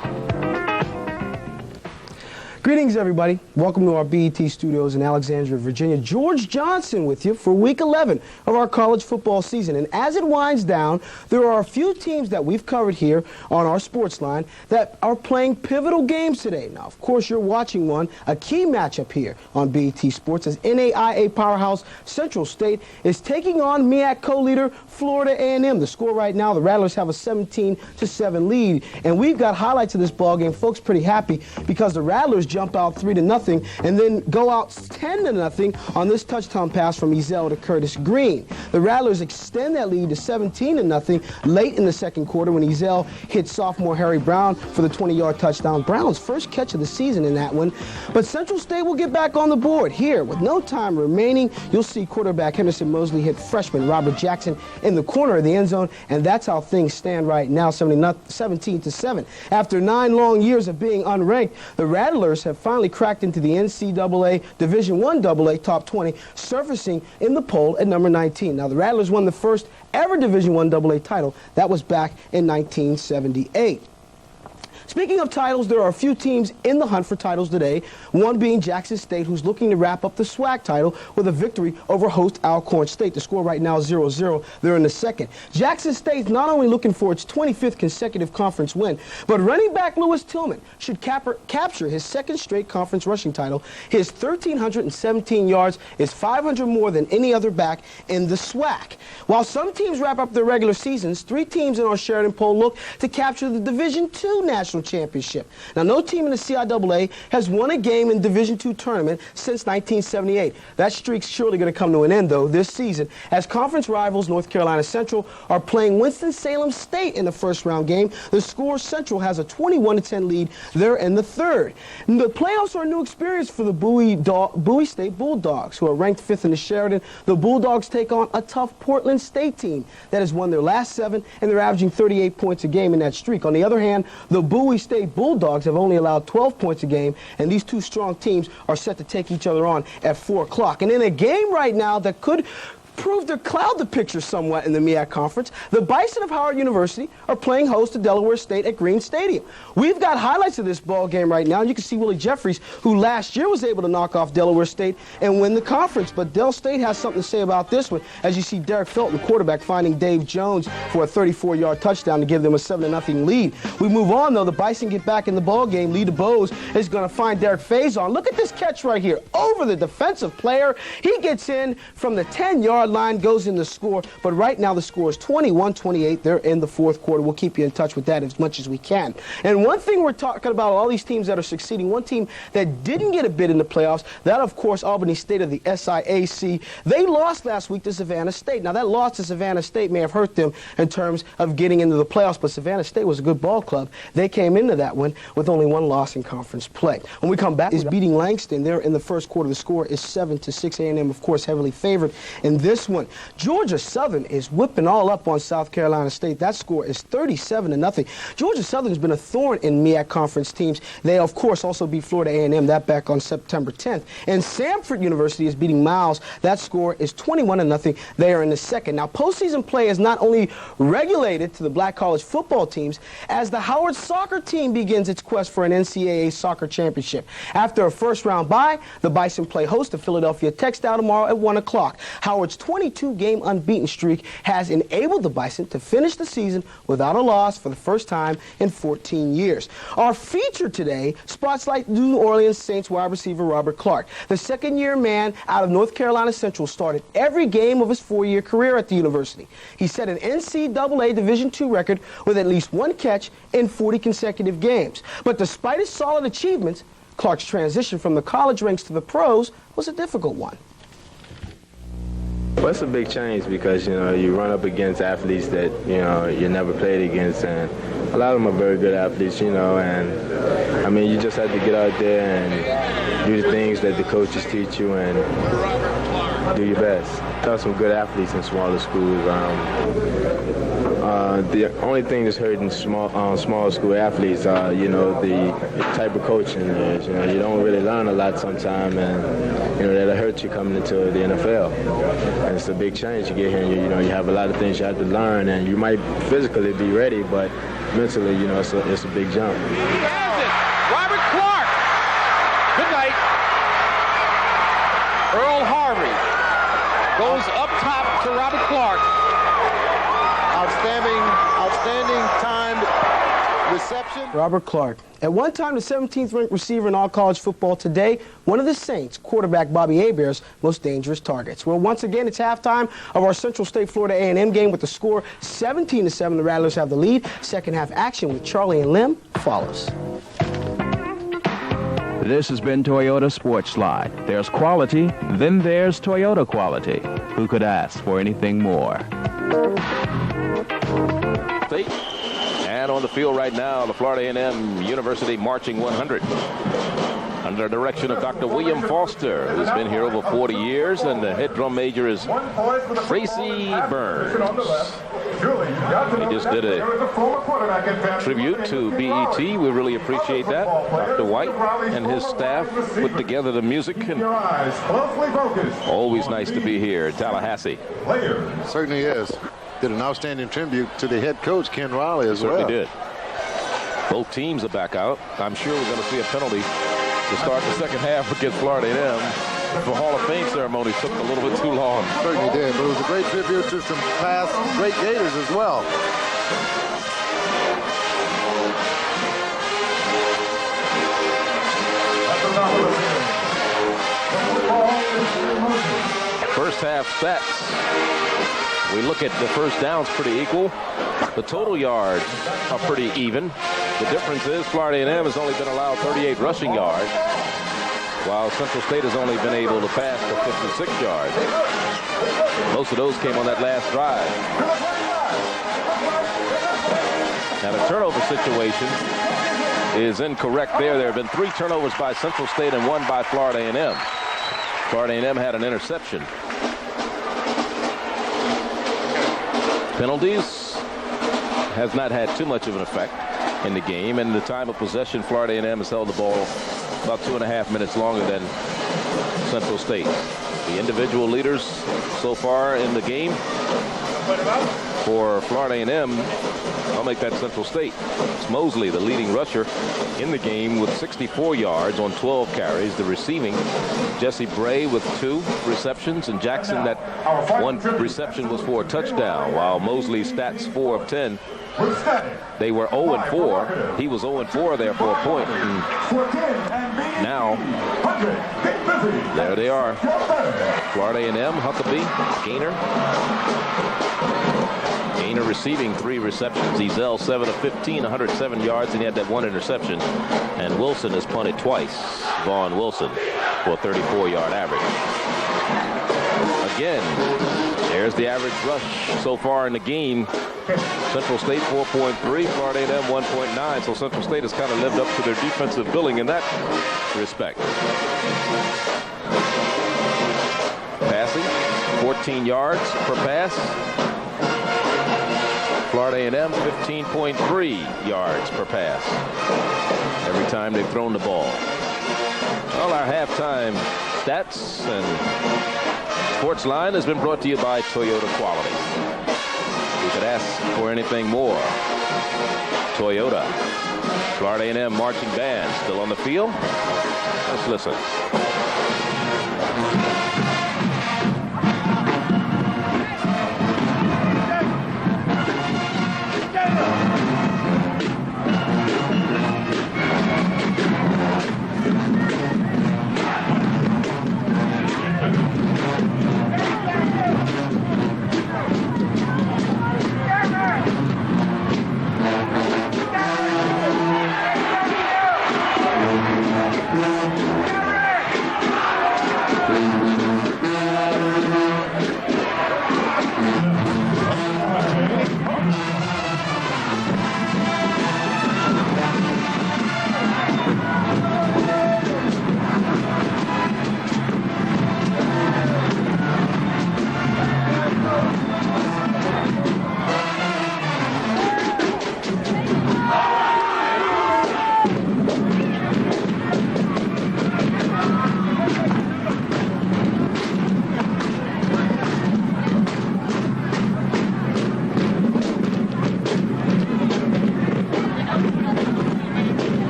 Greetings, everybody. Welcome to our BET studios in Alexandria, Virginia. George Johnson with you for Week 11 of our college football season. And as it winds down, there are a few teams that we've covered here on our sports line that are playing pivotal games today. Now, of course, you're watching one, a key matchup here on BET Sports as NAIA powerhouse Central State is taking on MEAC co-leader Florida A&M. The score right now, the Rattlers have a 17-7 lead. And we've got highlights of this ball game. Folks pretty happy because the Rattlers jump out 3-0 and then go out 10-0 on this touchdown pass from Ezell to Curtis Green. The Rattlers extend that lead to 17-0 late in the second quarter when Ezell hit sophomore Harry Brown for the 20-yard touchdown. Brown's first catch of the season in that one. But Central State will get back on the board here. With no time remaining, you'll see quarterback Henderson Mosley hit freshman Robert Jackson in the corner of the end zone, and that's how things stand right now, 17-7. After 9 long years of being unranked, the Rattlers have finally cracked into the NCAA Division I AA top 20, surfacing in the poll at number 19. Now, the Rattlers won the first ever Division I AA title. That was back in 1978. Speaking of titles, there are a few teams in the hunt for titles today, one being Jackson State, who's looking to wrap up the SWAC title with a victory over host Alcorn State. The score right now is 0-0. They're in the second. Jackson State's not only looking for its 25th consecutive conference win, but running back Lewis Tillman should capture his second straight conference rushing title. His 1,317 yards is 500 more than any other back in the SWAC. While some teams wrap up their regular seasons, 3 teams in our Sheridan poll look to capture the Division II national national championship. Now, no team in the CIAA has won a game in Division II tournament since 1978. That streak's surely going to come to an end, though, this season, as conference rivals North Carolina Central are playing Winston-Salem State in the first-round game. The score, Central has a 21-10 lead. They're in the third. And the playoffs are a new experience for the Bowie State Bulldogs, who are ranked 5th in the Sheridan. The Bulldogs take on a tough Portland State team that has won their last 7, and they're averaging 38 points a game in that streak. On the other hand, the Bowie State Bulldogs have only allowed 12 points a game, and these two strong teams are set to take each other on at 4 o'clock. And in a game right now that could prove to cloud the picture somewhat in the MEAC Conference, the Bison of Howard University are playing host to Delaware State at Green Stadium. We've got highlights of this ball game right now, and you can see Willie Jeffries, who last year was able to knock off Delaware State and win the conference. But Del State has something to say about this one, as you see Derek Felton, quarterback, finding Dave Jones for a 34-yard touchdown to give them a 7-0 lead. We move on, though. The Bison get back in the ball game. Lee DeBose is going to find Derek Faison. Look at this catch right here over the defensive player. He gets in from the 10-yard line, goes in the score, but right now the score is 21-28. They're in the fourth quarter. We'll keep you in touch with that as much as we can. And one thing we're talking about, all these teams that are succeeding, one team that didn't get a bid in the playoffs, that of course Albany State of the SIAC. They lost last week to Savannah State. Now that loss to Savannah State may have hurt them in terms of getting into the playoffs, but Savannah State was a good ball club. They came into that one with only one loss in conference play. When we come back, is beating Langston. They're in the first quarter. The score is 7-6. A&M, of course, heavily favored in this one. Georgia Southern is whipping all up on South Carolina State. That score is 37-0. Georgia Southern has been a thorn in MEAC conference teams. They, of course, also beat Florida A&M, that back on September 10th. And Samford University is beating Miles. That score is 21-0. They are in the second. Now, postseason play is not only regulated to the black college football teams, as the Howard soccer team begins its quest for an NCAA soccer championship. After a first-round bye, the Bison play host to Philadelphia Textile tomorrow at 1 o'clock. Howard's 22-game unbeaten streak has enabled the Bison to finish the season without a loss for the first time in 14 years. Our feature today spotlights New Orleans Saints wide receiver Robert Clark. The second-year man out of North Carolina Central started every game of his 4-year career at the university. He set an NCAA Division II record with at least one catch in 40 consecutive games. But despite his solid achievements, Clark's transition from the college ranks to the pros was a difficult one. Well, it's a big change because, you run up against athletes that, you never played against, and a lot of them are very good athletes, and, I mean, you just have to get out there and do the things that the coaches teach you and do your best. There are some good athletes in smaller schools. The only thing that's hurting small school athletes are, the type of coaching there is. You don't really learn a lot sometimes, and, that'll hurt you coming into the NFL. And it's a big change. You get here and, you have a lot of things you have to learn, and you might physically be ready, but mentally, it's a big jump. He has it! Robert Clark! Good night. Earl Harvey goes up top to Robert Clark. Outstanding timed reception. Robert Clark. At one time, the 17th ranked receiver in all college football. Today, one of the Saints, quarterback Bobby Hebert's most dangerous targets. Well, once again, it's halftime of our Central State Florida A&M game with the score 17-7. The Rattlers have the lead. Second half action with Charlie and Lim follows. This has been Toyota Sports Slide. There's quality, then there's Toyota quality. Who could ask for anything more? And on the field right now, the Florida A&M University Marching 100. Under the direction of Dr. William Foster, who's been here over 40 years, and the head drum major is Tracy Burns. He just did a tribute to BET. We really appreciate that. Dr. White and his staff put together the music, and always nice to be here in Tallahassee. Certainly is. Did an outstanding tribute to the head coach, Ken Riley, as well. Certainly did. Both teams are back out. I'm sure we're going to see a penalty to start the second half against Florida A&M. The Hall of Fame ceremony took a little bit too long. Certainly did, but it was a great tribute to some past great Gators as well. First half stats. We look at the first downs pretty equal. The total yards are pretty even. The difference is Florida A&M has only been allowed 38 rushing yards, while Central State has only been able to pass for 56 yards. Most of those came on that last drive. Now the turnover situation is incorrect there. There have been 3 turnovers by Central State and 1 by Florida A&M. Florida A&M had an interception. Penalties has not had too much of an effect in the game. And the time of possession, Florida A&M has held the ball about 2.5 minutes longer than Central State. The individual leaders so far in the game for Florida A&M, I'll make that Central State. It's Mosley, the leading rusher in the game, with 64 yards on 12 carries. The receiving, Jesse Bray with 2 receptions, and Jackson, that 1 reception was for a touchdown, while Mosley's stats 4 of 10. They were 0-4. He was 0-4 there for a point. And now, there they are. Florida A&M, Huckabee, Gainer receiving 3 receptions. Ezel 7 of 15, 107 yards, and he had that 1 interception. And Wilson has punted twice. Vaughn Wilson for a 34-yard average. Again, there's the average rush so far in the game. Central State 4.3, Florida A&M 1.9. So Central State has kind of lived up to their defensive billing in that respect. Passing, 14 yards per pass. Florida A&M 15.3 yards per pass every time they've thrown the ball. Well, our halftime stats and Sports Line has been brought to you by Toyota Quality. We could ask for anything more. Toyota. Florida A&M marching band still on the field. Let's listen.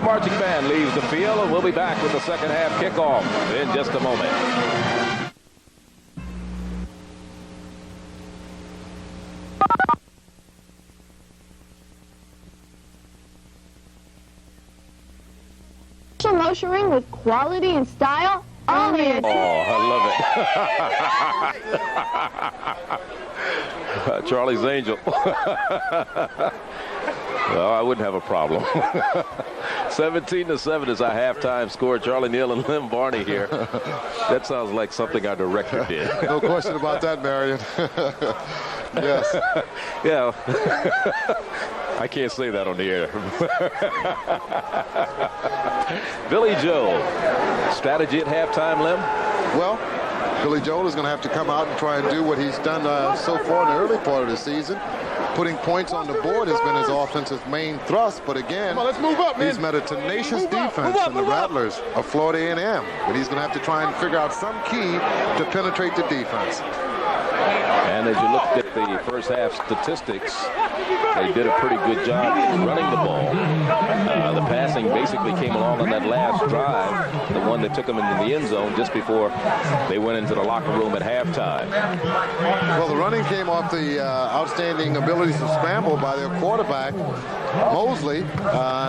Marching band leaves the field, and we'll be back with the second half kickoff in just a moment. Motion with quality and style. Only at I love it. Charlie's Angel. Well, I wouldn't have a problem. 17-7 is our halftime score. Charlie Neal and Lem Barney here. That sounds like something our director did. No question about that, Marion. Yes. Yeah. I can't say that on the air. Billy Joe. Strategy at halftime, Lem? Well, Billy Joel is going to have to come out and try and do what he's done so far in the early part of the season. Putting points on the board has been his offensive main thrust, but again, let's move up, man. He's met a tenacious defense in the Rattlers of Florida A&M, but he's going to have to try and figure out some key to penetrate the defense. And as you look at the first half statistics, they did a pretty good job running the ball. The passing basically came along on that last drive, the one that took them into the end zone just before they went into the locker room at halftime. Well, the running came off the outstanding abilities to scramble by their quarterback, Mosley.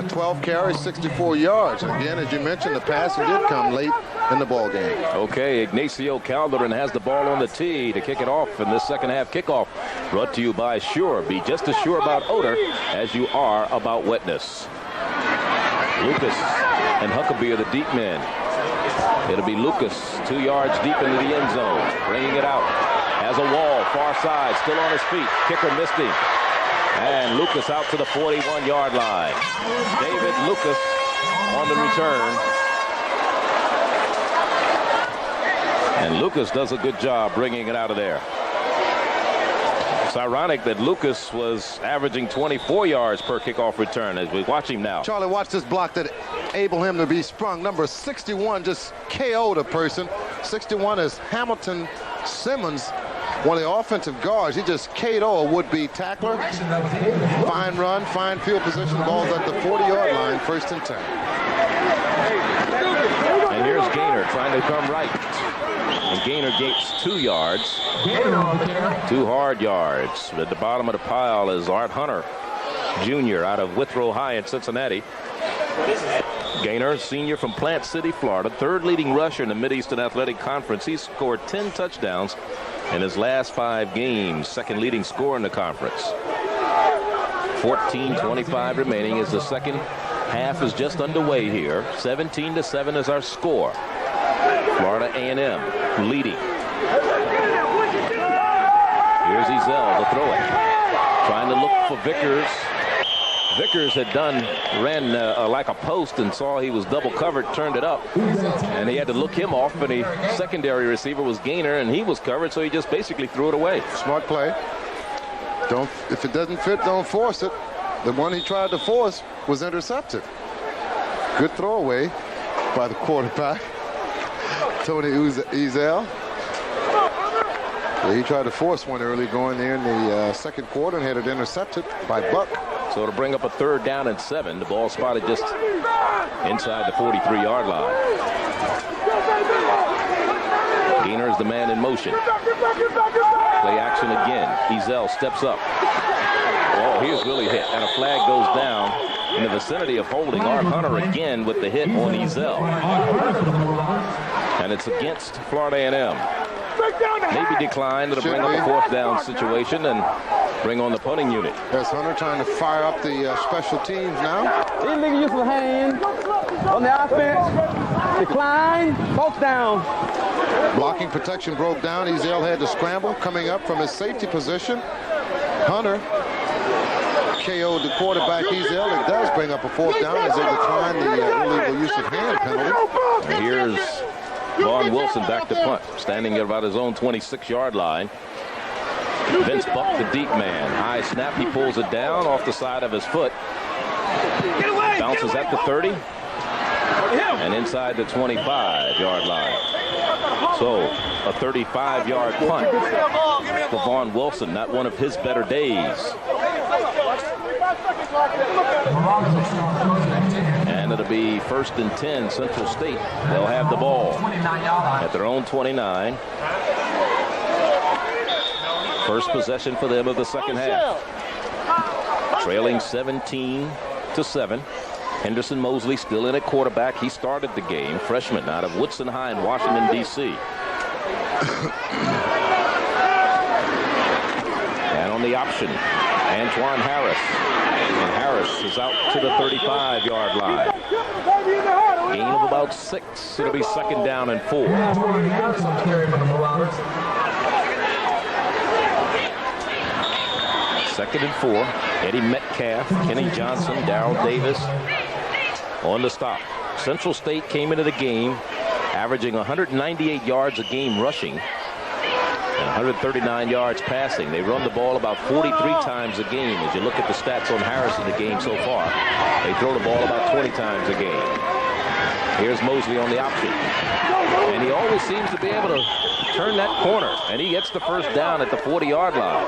12 carries, 64 yards. Again, as you mentioned, the passing did come late in the ball game. Okay, Ignacio Calderon has the ball on the tee to kick it off in this second half kickoff. Brought to you by Sure. Be just as sure about odor as you are about wetness. Lucas and Huckabee are the deep men. It'll be Lucas 2 yards deep into the end zone, bringing it out. Has a wall, far side, still on his feet. Kicker missed him. And Lucas out to the 41-yard line. David Lucas on the return. And Lucas does a good job bringing it out of there. It's ironic that Lucas was averaging 24 yards per kickoff return as we watch him now. Charlie, watch this block that enabled him to be sprung. Number 61 just KO'd a person. 61 is Hamilton Simmons, one of the offensive guards. He just KO'd a would-be tackler. Fine run, fine field position. Ball's at the 40-yard line, 1st and 10. And here's Gaynor trying to come right. And Gaynor gains 2 yards. 2 hard yards. At the bottom of the pile is Art Hunter, Jr. out of Withrow High in Cincinnati. Gaynor, senior from Plant City, Florida, 3rd leading rusher in the Mid-Eastern Athletic Conference. He's scored 10 touchdowns in his last 5 games. 2nd leading scorer in the conference. 14:25 remaining as the second half is just underway here. 17-7 is our score. Florida A&M leading. Here's Ezell to throw it. Trying to look for Vickers. Vickers had ran like a post and saw he was double covered, turned it up, and he had to look him off, and the secondary receiver was Gaynor, and he was covered, so he just basically threw it away. Smart play. If it doesn't fit, don't force it. The one he tried to force was intercepted. Good throwaway by the quarterback, Tony Ezell. He tried to force one early going there in the second quarter and had it intercepted by Buck. So to bring up a 3rd down and 7, the ball spotted just inside the 43-yard line. Gaynor is the man in motion. Play action again. Ezell steps up. Oh, he is really hit, and a flag goes down in the vicinity of holding. Art Hunter again with the hit on Ezell. And it's against Florida A&M. Maybe declined to bring up a 4th down situation and bring on the punting unit. Yes, Hunter trying to fire up the special teams now. Illegal use of hand on the offense. Decline. Both down. Blocking protection broke down. Ezell had to scramble coming up from his safety position. Hunter KO'd the quarterback Ezell. It does bring up a 4th down as they decline the illegal use of hand penalty. And here's Vaughn Wilson back to punt, standing at about his own 26-yard line. Vince Buck, the deep man. High snap, he pulls it down off the side of his foot. Bounces at the 30 and inside the 25-yard line. So a 35-yard punt for Vaughn Wilson, not one of his better days. And it'll be 1st and 10, Central State. They'll have the ball at their own 29. First possession for them of the second half. Trailing 17-7. Henderson Mosley still in at quarterback. He started the game, freshman out of Woodson High in Washington, D.C. And on the option, Antoine Harris. And Harris is out to the 35-yard line. Gain of about 6. It'll be 2nd down and 4. 2nd and 4. Eddie Metcalf, Kenny Johnson, Darrell Davis on the stop. Central State came into the game averaging 198 yards a game rushing and 139 yards passing. They run the ball about 43 times a game. As you look at the stats on Harris in the game so far, they throw the ball about 20 times a game. Here's Mosley on the option, and he always seems to be able to turn that corner, and he gets the first down at the 40-yard line.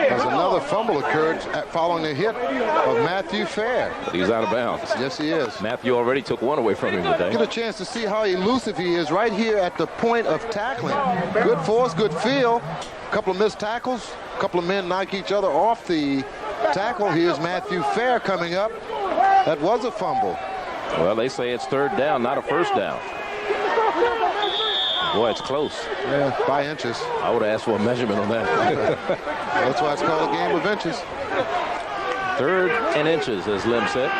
As another fumble occurred following a hit of Matthew Fair. But he's out of bounds. Yes, he is. Matthew already took one away from him today. Get a chance to see how elusive he is right here at the point of tackling. Good force, good feel. A couple of missed tackles. A couple of men knock each other off the tackle. Here's Matthew Fair coming up. That was a fumble. Well, they say it's third down, not a first down. Boy, it's close. Yeah, by inches. I would have asked for a measurement on that. That's why it's called a game of inches. Third and inches, as Lim said.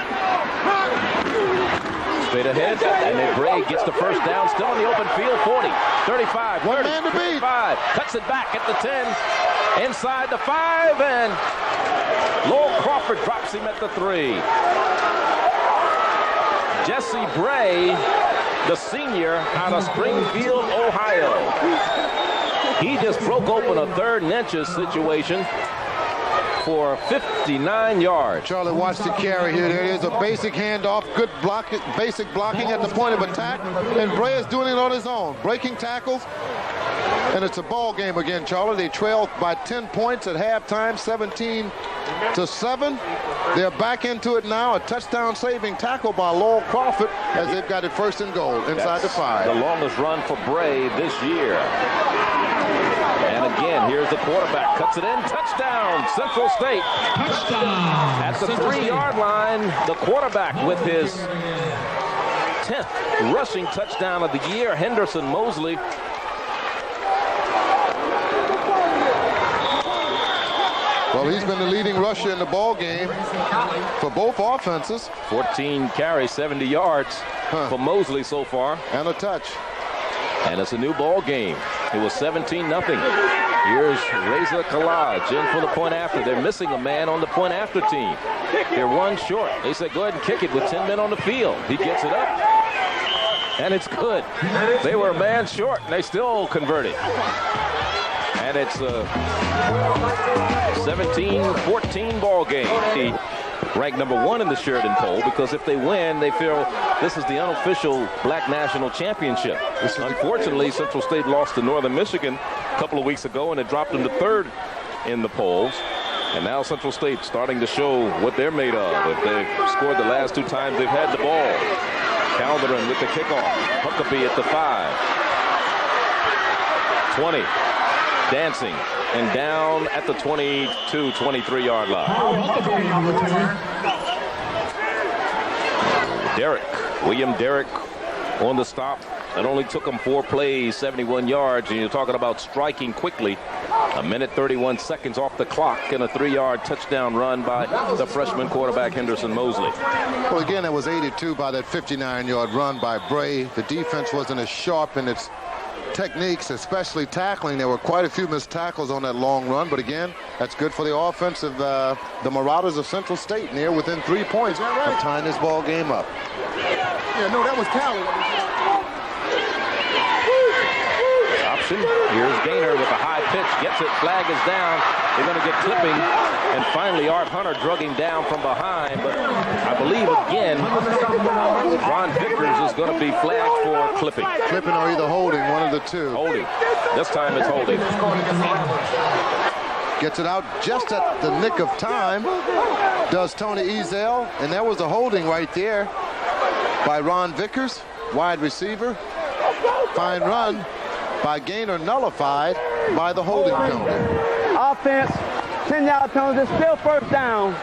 Straight ahead, and then Bray gets the first down, still in the open field, 40, 35, 30, 35, cuts it back at the 10, inside the 5, and Lowell Crawford drops him at the 3. Jesse Bray, the senior out of Springfield, Ohio. He just broke open a third and inches situation for 59 yards. Charlie, watch the carry here. There is a basic handoff, good blocking, basic blocking at the point of attack, and Bray is doing it on his own, breaking tackles, and it's a ball game again, Charlie. They trailed by 10 points at halftime, 17-7. They're back into it now. A touchdown-saving tackle by Lowell Crawford as they've got it first and goal inside the 5. The longest run for Bray this year. And again, here's the quarterback. Cuts it in. Touchdown, Central State. Touchdown. At the 3-yard line, the quarterback with his 10th rushing touchdown of the year, Henderson Mosley. Well, he's been the leading rusher in the ball game for both offenses. 14 carries, 70 yards for Mosley so far. And a touch. And it's a new ball game. It was 17-0. Here's Reza Kalaj in for the point after. They're missing a man on the point after team. They're one short. They said go ahead and kick it with 10 men on the field. He gets it up. And it's good. They were a man short, and they still converted. And it's a 17-14 ball game. Ranked number 1 in the Sheridan poll because if they win, they feel this is the unofficial Black National Championship. Unfortunately, Central State lost to Northern Michigan a couple of weeks ago, and it dropped them to 3rd in the polls. And now Central State starting to show what they're made of. If they've scored the last 2 times they've had the ball. Calderon with the kickoff. Huckabee at the 5. 20. Dancing and down at the 22, 23-yard line. William Derrick on the stop. It only took him 4 plays, 71 yards, and you're talking about striking quickly. 1:31 seconds off the clock and a 3-yard touchdown run by the freshman quarterback Henderson Mosley. Well, again, it was 82 by that 59-yard run by Bray. The defense wasn't as sharp in its techniques, especially tackling. There were quite a few missed tackles on that long run, but again, that's good for the offense of the Marauders of Central State, near within 3 points of tying this ball game up. Yeah, no, that was Callie. Option. Here's Gaynor with a high pitch. Gets it. Flag is down. They're going to get clipping. And finally, Art Hunter drug him down from behind. But I believe, again, Ron Vickers is going to be flagged for clipping. Clipping or either holding, one of the two. Holding. This time it's holding. Gets it out just at the nick of time. Does Tony Ezel. And there was a holding right there by Ron Vickers, wide receiver. Fine run by Gaynor, nullified by the holding penalty. Offense, 10-yard penalty, still first down.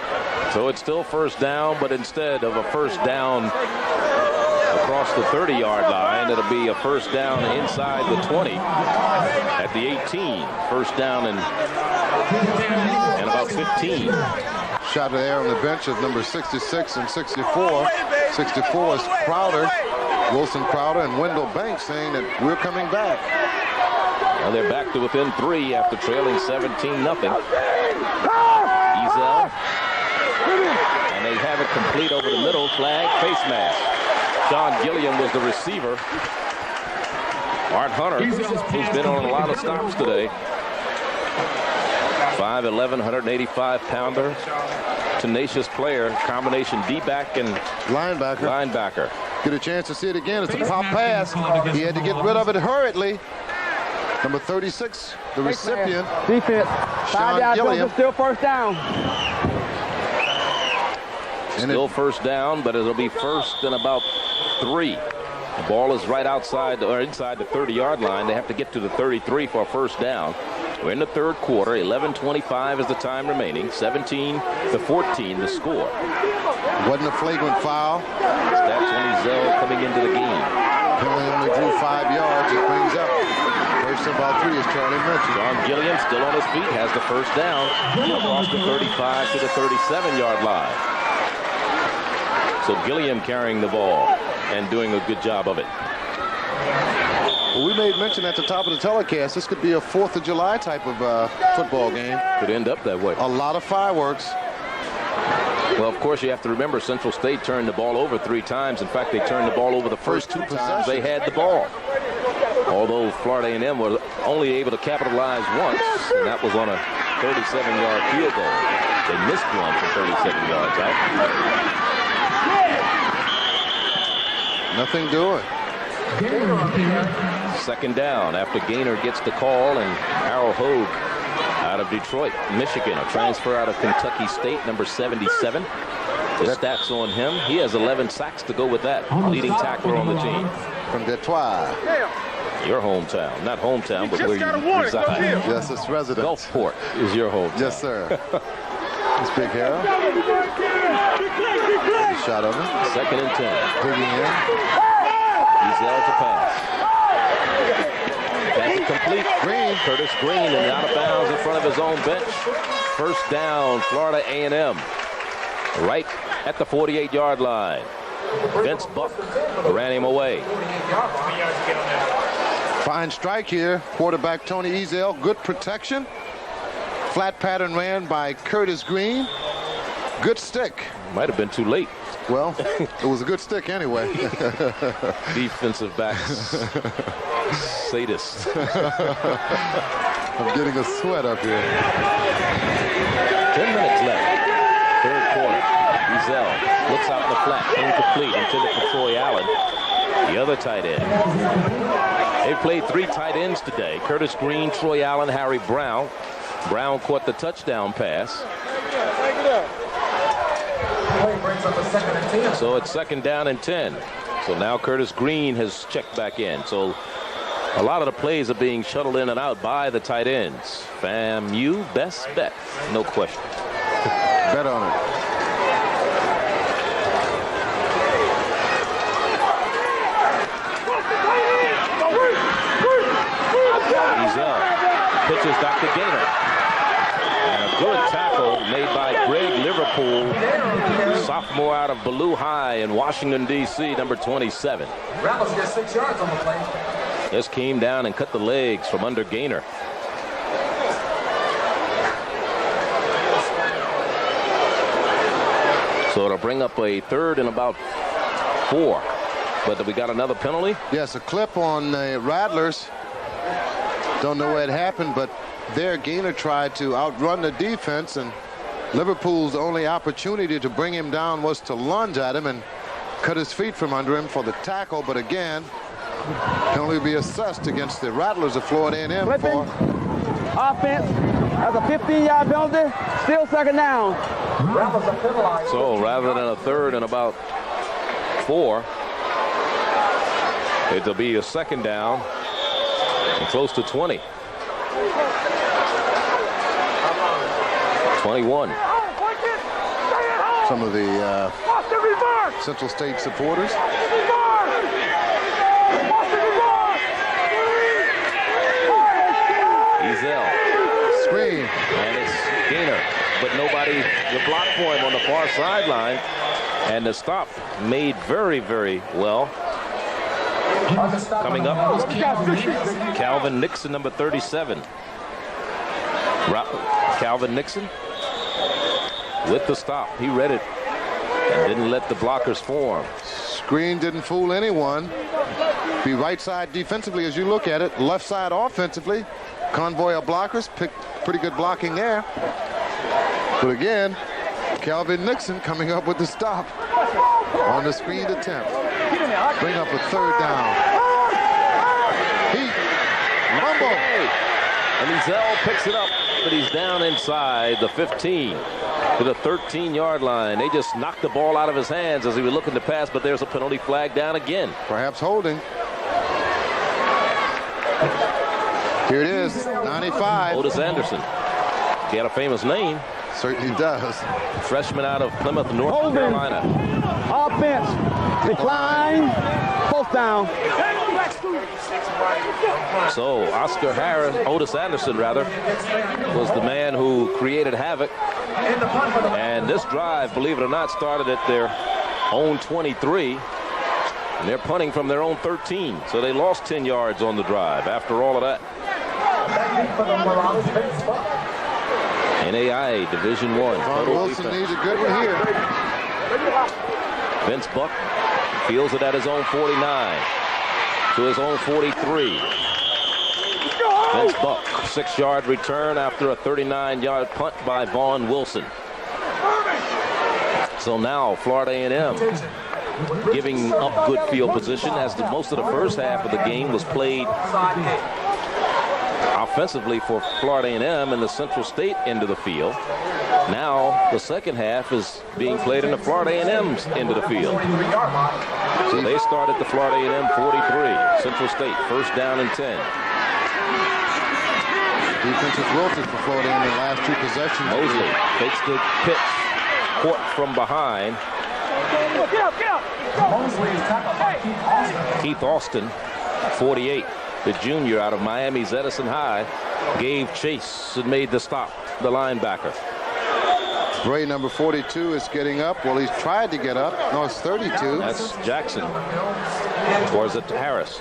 So it's still first down, but instead of a first down across the 30-yard line, it'll be a first down inside the 20 at the 18. First down and about 15. Shot there on the bench of number 66 and 64. 64 is Crowder, Wilson Crowder, and Wendell Banks saying that we're coming back. Well, they're back to within 3 after trailing 17-0. Ezel. And they have it complete over the middle. Flag, face mask. John Gilliam was the receiver. Art Hunter, who's been on a lot of stops today. 5'11", 185-pounder. Tenacious player, combination D-back and linebacker. Get a chance to see it again. It's a pop pass. He had to get rid of it hurriedly. Number 36, the recipient. Defense. 5 yards, Gilliam. Still first down. Still first down, but it'll be first and about 3. The ball is right outside or inside the 30-yard line. They have to get to the 33 for a first down. We're in the third quarter. 11:25 is the time remaining. 17-14 the score. Wasn't a flagrant foul. That's Ezel coming into the game. Penalty only drew 5 yards. It brings up first and about 3, as Charlie mentioned. John Gilliam still on his feet, has the first down across the 35 to the 37-yard line. So Gilliam carrying the ball and doing a good job of it. Well, we made mention at the top of the telecast, this could be a 4th of July type of football game. Could end up that way. A lot of fireworks. Well, of course, you have to remember Central State turned the ball over 3 times. In fact, they turned the ball over the first 2 times they had the ball. Although Florida A&M was only able to capitalize once, and that was on a 37-yard field goal. They missed one from 37 yards out. Nothing doing. Second down after Gaynor gets the call, and Harold Hogue out of Detroit, Michigan, a transfer out of Kentucky State, number 77. The stats on him, he has 11 sacks to go with that. Leading tackler on the team. From Detroit. Your hometown. Not hometown, but where you reside. Yes, it's resident. Gulfport is your hometown. Yes, sir. It's Big Harold. Shot of him. Second and 10. Digging in. Ezel to pass. Pass incomplete. Green. Curtis Green and out of bounds in front of his own bench. First down, Florida A&M. Right at the 48-yard line. Vince Buck ran him away. Fine strike here. Quarterback Tony Ezel. Good protection. Flat pattern ran by Curtis Green. Good stick. Might have been too late. Well, it was a good stick anyway. Defensive backs. Sadist. I'm getting a sweat up here. 10 minutes left. Third quarter. Ezel looks out in the flat. Incomplete. Intended for Troy Allen, the other tight end. They've played 3 tight ends today. Curtis Green, Troy Allen, Harry Brown. Brown caught the touchdown pass. So it's second down and 10. So now Curtis Green has checked back in. So a lot of the plays are being shuttled in and out by the tight ends. FAMU, best bet. No question. Bet on it. Ezel pitches Dr. Gaynor. And a good tackle made by Greg Liverpool, sophomore out of Ballou High in Washington, D.C., number 27. Rattlers get 6 yards on the play. Just came down and cut the legs from under Gaynor. So it'll bring up a third and about 4. But we got another penalty? Yes, a clip on the Rattlers. Don't know where it happened, but there Gaynor tried to outrun the defense, and Liverpool's only opportunity to bring him down was to lunge at him and cut his feet from under him for the tackle. But again, penalty will be assessed against the Rattlers of Florida A&M for offense. That's a 15-yard penalty. Still second down. So rather than a third and about 4, it'll be a second down and close to 20. 21. Some of the Central State supporters. Ezel. Screen. And it's Gaynor. But nobody to block for him on the far sideline. And the stop made very, very well. Coming up, Calvin Nixon, number 37. Calvin Nixon with the stop. He read it and didn't let the blockers form. Screen didn't fool anyone. Be right side defensively as you look at it. Left side offensively. Convoy of blockers. Picked pretty good blocking there. But again, Calvin Nixon coming up with the stop on the screen attempt. Bring up a third down. Heat. Rumble. And Ezell picks it up, but he's down inside the 15 to the 13-yard line. They just knocked the ball out of his hands as he was looking to pass, but there's a penalty flag down again. Perhaps holding. Here it is, 95. Otis Anderson. He had a famous name. Certainly does. Freshman out of Plymouth, North Carolina. Offense. Decline. Fourth down. So Oscar Harris, Otis Anderson rather, was the man who created havoc. And this drive, believe it or not, started at their own 23. And they're punting from their own 13. So they lost 10 yards on the drive after all of that. NAIA Division I. Ron Wilson needs a good one here. Vince Buck fields it at his own 49 to his own 43. Vince Buck, 6-yard return after a 39-yard punt by Vaughn Wilson. So now Florida A&M giving up good field position as most of the first half of the game was played offensively for Florida A&M in the Central State end of the field. Now the second half is being played in the Florida A&M's end of the field. So they start at the Florida A&M 43. Central State first down and 10. Defensive wilted for Florida in the last two possessions. Mosley takes the pitch, caught from behind. Keith Austin, 48, the junior out of Miami's Edison High, gave chase and made the stop, the linebacker. Bray, number 42, is getting up. Well, he's tried to get up. No, it's 32. That's Jackson. Or is it Harris?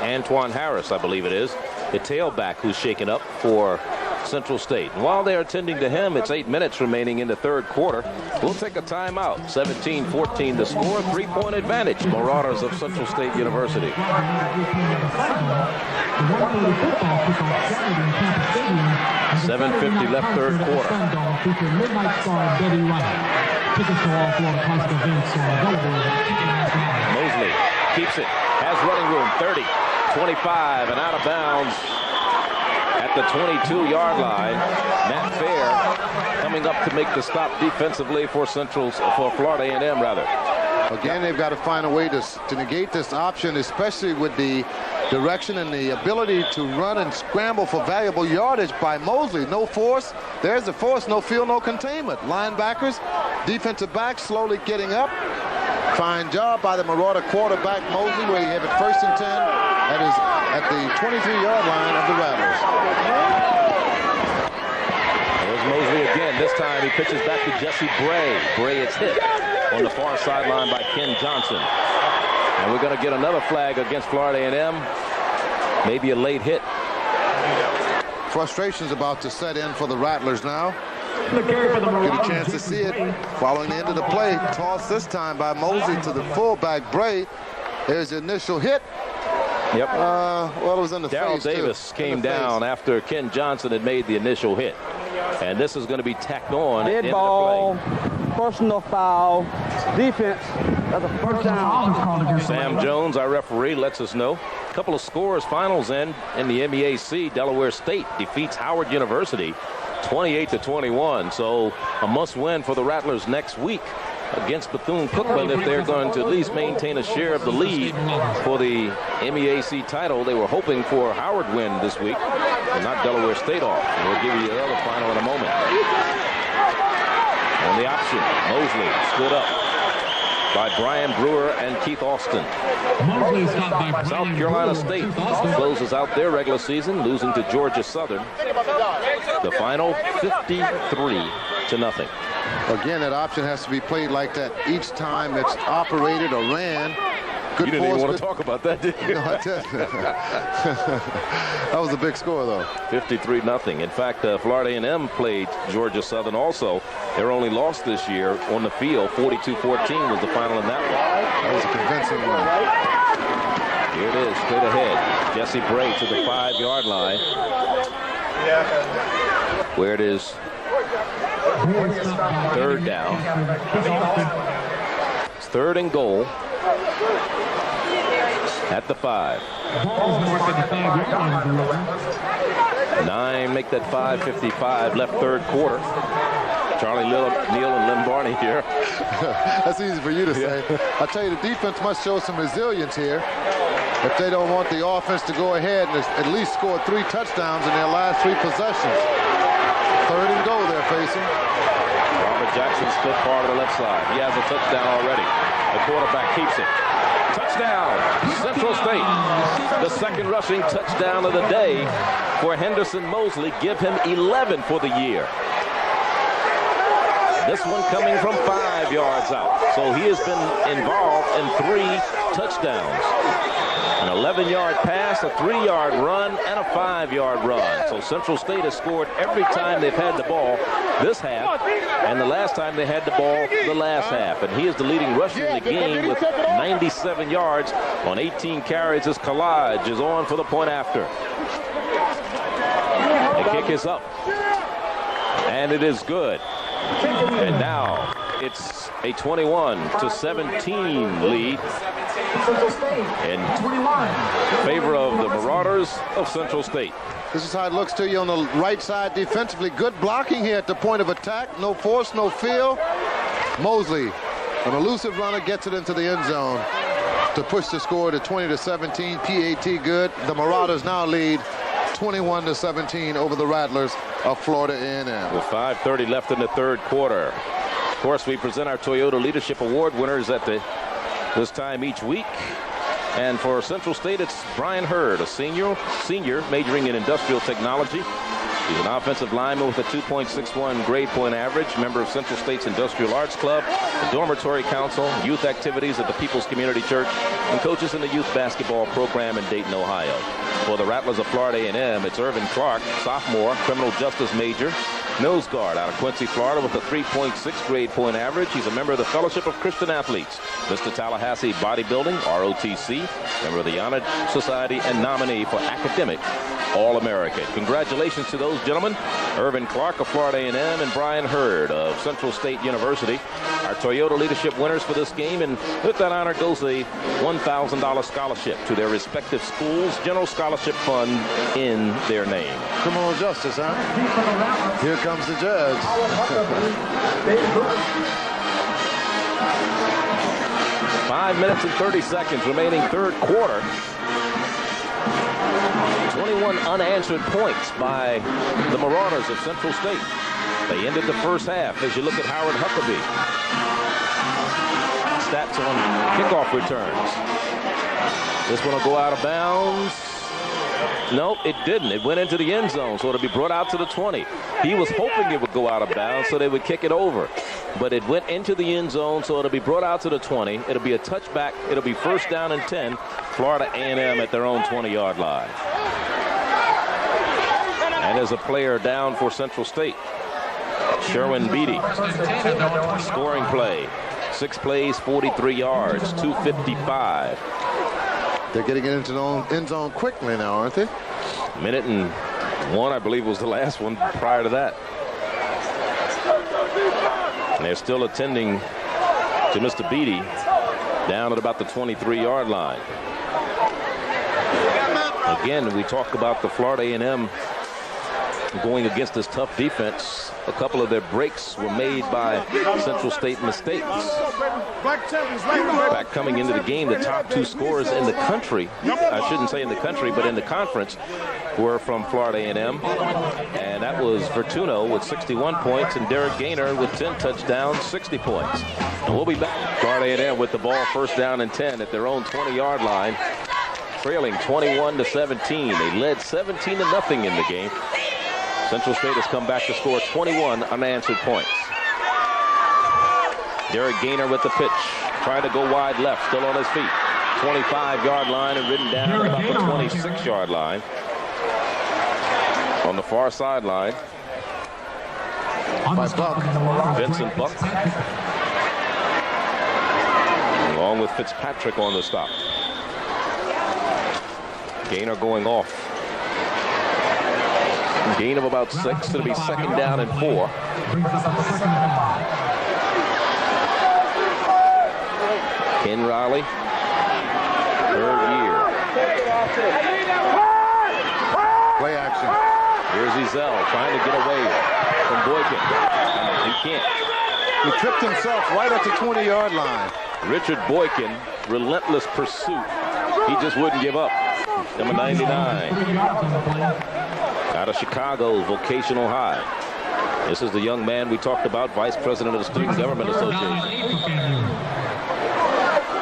Antoine Harris, I believe it is. The tailback who's shaken up for Central State. And while they're attending to him, it's 8 minutes remaining in the third quarter. We'll take a timeout. 17-14 the score. 3-point advantage. Marauders of Central State University. 7:50 left third quarter. Mosley keeps it. Has running room. 30, 25, and out of bounds at the 22-yard line. Matt Fair coming up to make the stop defensively for Florida A&M rather. Again, they've got to find a way to negate this option, especially with the direction and the ability to run and scramble for valuable yardage by Mosley. No force. There's the force. No field, no containment. Linebackers, defensive backs slowly getting up. Fine job by the Marauder quarterback Mosley, where he have it first and 10 at the 23-yard line of the Rattlers. There's Mosley again. This time he pitches back to Jesse Bray. Bray is hit on the far sideline by Ken Johnson. And we're going to get another flag against Florida A&M. Maybe a late hit. Frustration's about to set in for the Rattlers now. Get a chance to see it following the end of the play. Toss this time by Mosley to the fullback Bray. There's the initial hit. Yep. Well, it was in the face. Darrell Davis came down after Ken Johnson had made the initial hit. And this is going to be tacked on. Dead ball, personal foul, defense. That's a first down. Sam Jones, our referee, lets us know. A couple of scores, finals in the MEAC. Delaware State defeats Howard University 28-21. So a must-win for the Rattlers next week against Bethune-Cookman if they're going to at least maintain a share of the lead for the MEAC title. They were hoping for a Howard win this week and not Delaware State off. And we'll give you the other final in a moment. On the option, Mosley stood up by Brian Brewer and Keith Austin. South Carolina State closes out their regular season, losing to Georgia Southern. The final 53-0. Again, that option has to be played like that each time it's operated or ran. Good you didn't force, even want to talk about that, did you? No, I didn't. That was a big score, though. 53-0. In fact, Florida A&M played Georgia Southern also. Their only loss this year on the field, 42-14 was the final in that one. That was a convincing one. Here it is, straight ahead. Jesse Bray to the 5-yard line. Where it is 3rd down. It's 3rd and goal at the 5. 9 make that 5:55 left 3rd quarter. Charlie Neal and Lynn Barney here. That's easy for you to say. I tell you, the defense must show some resilience here if they don't want the offense to go ahead and at least score 3 touchdowns in their last 3 possessions. 3rd and goal they're facing. Robert Jackson split part of the left side. He has a touchdown already. The quarterback keeps it. Touchdown, Central State. The 2nd rushing touchdown of the day for Henderson Mosley. Give him 11 for the year. This one coming from 5 yards out. So he has been involved in 3 touchdowns. An 11-yard pass, a 3-yard run, and a 5-yard run. So Central State has scored every time they've had the ball this half, and the last time they had the ball the last half. And he is the leading rusher in the game with 97 yards on 18 carries as Collage is on for the point after. The kick is up, and it is good. And now it's a 21-17 lead in favor of the Marauders of Central State. This is how it looks to you on the right side defensively. Good blocking here at the point of attack. No force, no feel. Mosley, an elusive runner, gets it into the end zone to push the score to 20-17. PAT good. The Marauders now lead 21-17 over the Rattlers of Florida A&M. With 5:30 left in the 3rd quarter. Of course, we present our Toyota Leadership Award winners at this time each week. And for Central State, it's Brian Hurd, a senior majoring in industrial technology. He's an offensive lineman with a 2.61 grade point average, member of Central State's Industrial Arts Club, the Dormitory Council, youth activities at the People's Community Church, and coaches in the youth basketball program in Dayton, Ohio. For the Rattlers of Florida A&M, it's Irvin Clark, sophomore, criminal justice major, nose guard out of Quincy, Florida with a 3.6 grade point average. He's a member of the Fellowship of Christian Athletes. Mr. Tallahassee Bodybuilding, ROTC, member of the Honored Society and nominee for Academic All-American. Congratulations to those gentlemen, Irvin Clark of Florida A&M and Brian Hurd of Central State University, our Toyota Leadership winners for this game. And with that honor goes a $1,000 scholarship to their respective schools, general scholarship fund in their name. Criminal justice, huh? Here comes the judge. 5 minutes and 30 seconds remaining 3rd quarter. 21 unanswered points by the Marauders of Central State. They ended the first half as you look at Howard Huckabee. Stats on kickoff returns. This one will go out of bounds. No, it didn't. It went into the end zone, so it'll be brought out to the 20. He was hoping it would go out of bounds so they would kick it over. But it went into the end zone, so it'll be brought out to the 20. It'll be a touchback. It'll be 1st down and 10. Florida A&M at their own 20-yard line. And there's a player down for Central State. Sherwin Beatty. Scoring play. 6 plays, 43 yards, 255. They're getting it into the end zone quickly now, aren't they? Minute and 1, I believe, was the last one prior to that. And they're still attending to Mr. Beatty down at about the 23-yard line. Again, we talk about the Florida A&M going against this tough defense. A couple of their breaks were made by Central State mistakes. In fact, coming into the game, the top 2 scorers in the country, I shouldn't say in the country, but in the conference, were from Florida A&M. And that was Vertuno with 61 points and Derek Gaynor with 10 touchdowns, 60 points. And we'll be back. Florida A&M with the ball 1st down and 10 at their own 20-yard line, trailing 21-17. They led 17-0 in the game. Central State has come back to score 21 unanswered points. Derek Gaynor with the pitch, trying to go wide left, still on his feet. 25-yard line and ridden down at about the 26-yard line. On the far sideline. By Buck. Vincent Buck. Along with Fitzpatrick on the stop. Gainer going off. Gain of about 6. It'll be second down and 4. Ken Riley. Third year. Play action. Here's Ezell trying to get away from Boykin. He can't. He tripped himself right at the 20-yard line. Richard Boykin, relentless pursuit. He just wouldn't give up. Number 99. Out of Chicago's Vocational High. This is the young man we talked about, Vice President of the Student Government Association.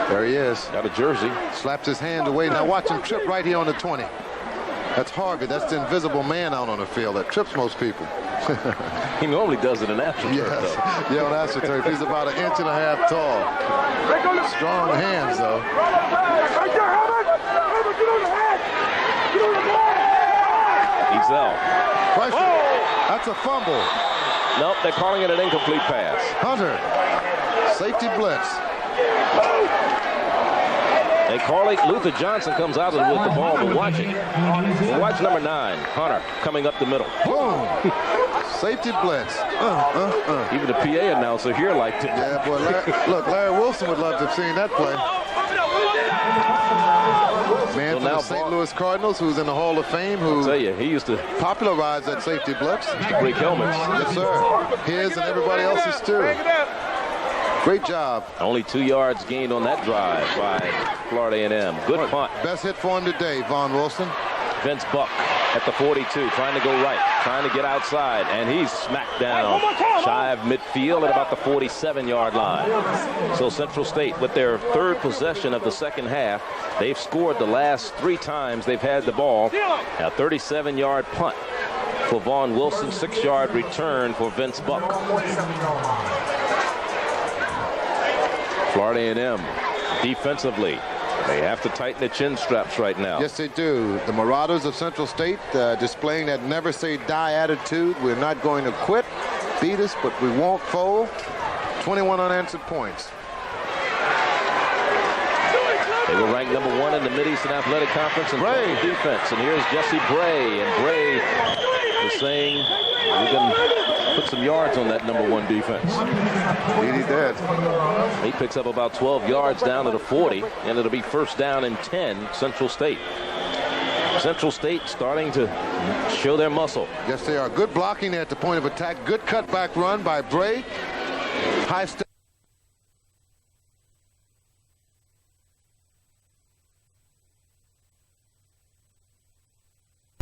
There he is. Got a jersey. Slaps his hand away. Now watch him trip right here on the 20. That's Harvey. That's the invisible man out on the field that trips most people. He normally does it in AstroTurf, yes. though. Yeah, on AstroTurf. He's about 1.5 inches tall. Strong hands, though. Ezell. That's a fumble. Nope, they're calling it an incomplete pass. Hunter. Safety blitz. They call it. Luther Johnson comes out with the ball, but watch it. Watch number 9, Hunter, coming up the middle. Boom. Safety blitz. Even the PA announcer here liked it. Yeah, boy. Larry Wilson would love to have seen that play. Man from the St. Louis Cardinals, who's in the Hall of Fame, who I tell you, he used to popularize that safety blitz. Break helmets. Yes, sir. His and everybody else's too. Great job. Only 2 yards gained on that drive by Florida A&M. Good punt. Best hit for him today, Vaughn Wilson. Vince Buck at the 42, trying to go right, trying to get outside, and he's smacked down shy of midfield at about the 47-yard line. So Central State, with their third possession of the second half, they've scored the last 3 times they've had the ball. A 37-yard punt for Vaughn Wilson, 6-yard return for Vince Buck. Florida A&M defensively, they have to tighten the chin straps right now. Yes, they do. The Marauders of Central State displaying that never say die attitude. We're not going to quit. Beat us, but we won't fold. 21 unanswered points. They were ranked number 1 in the Mid-Eastern Athletic Conference in defense. And here's Jesse Bray. And Bray is saying we can put some yards on that number 1 defense. Indeed he did. He picks up about 12 yards down to the 40, and it'll be first down and 10, Central State. Central State starting to show their muscle. Yes, they are. Good blocking at the point of attack. Good cutback run by Bray. High step.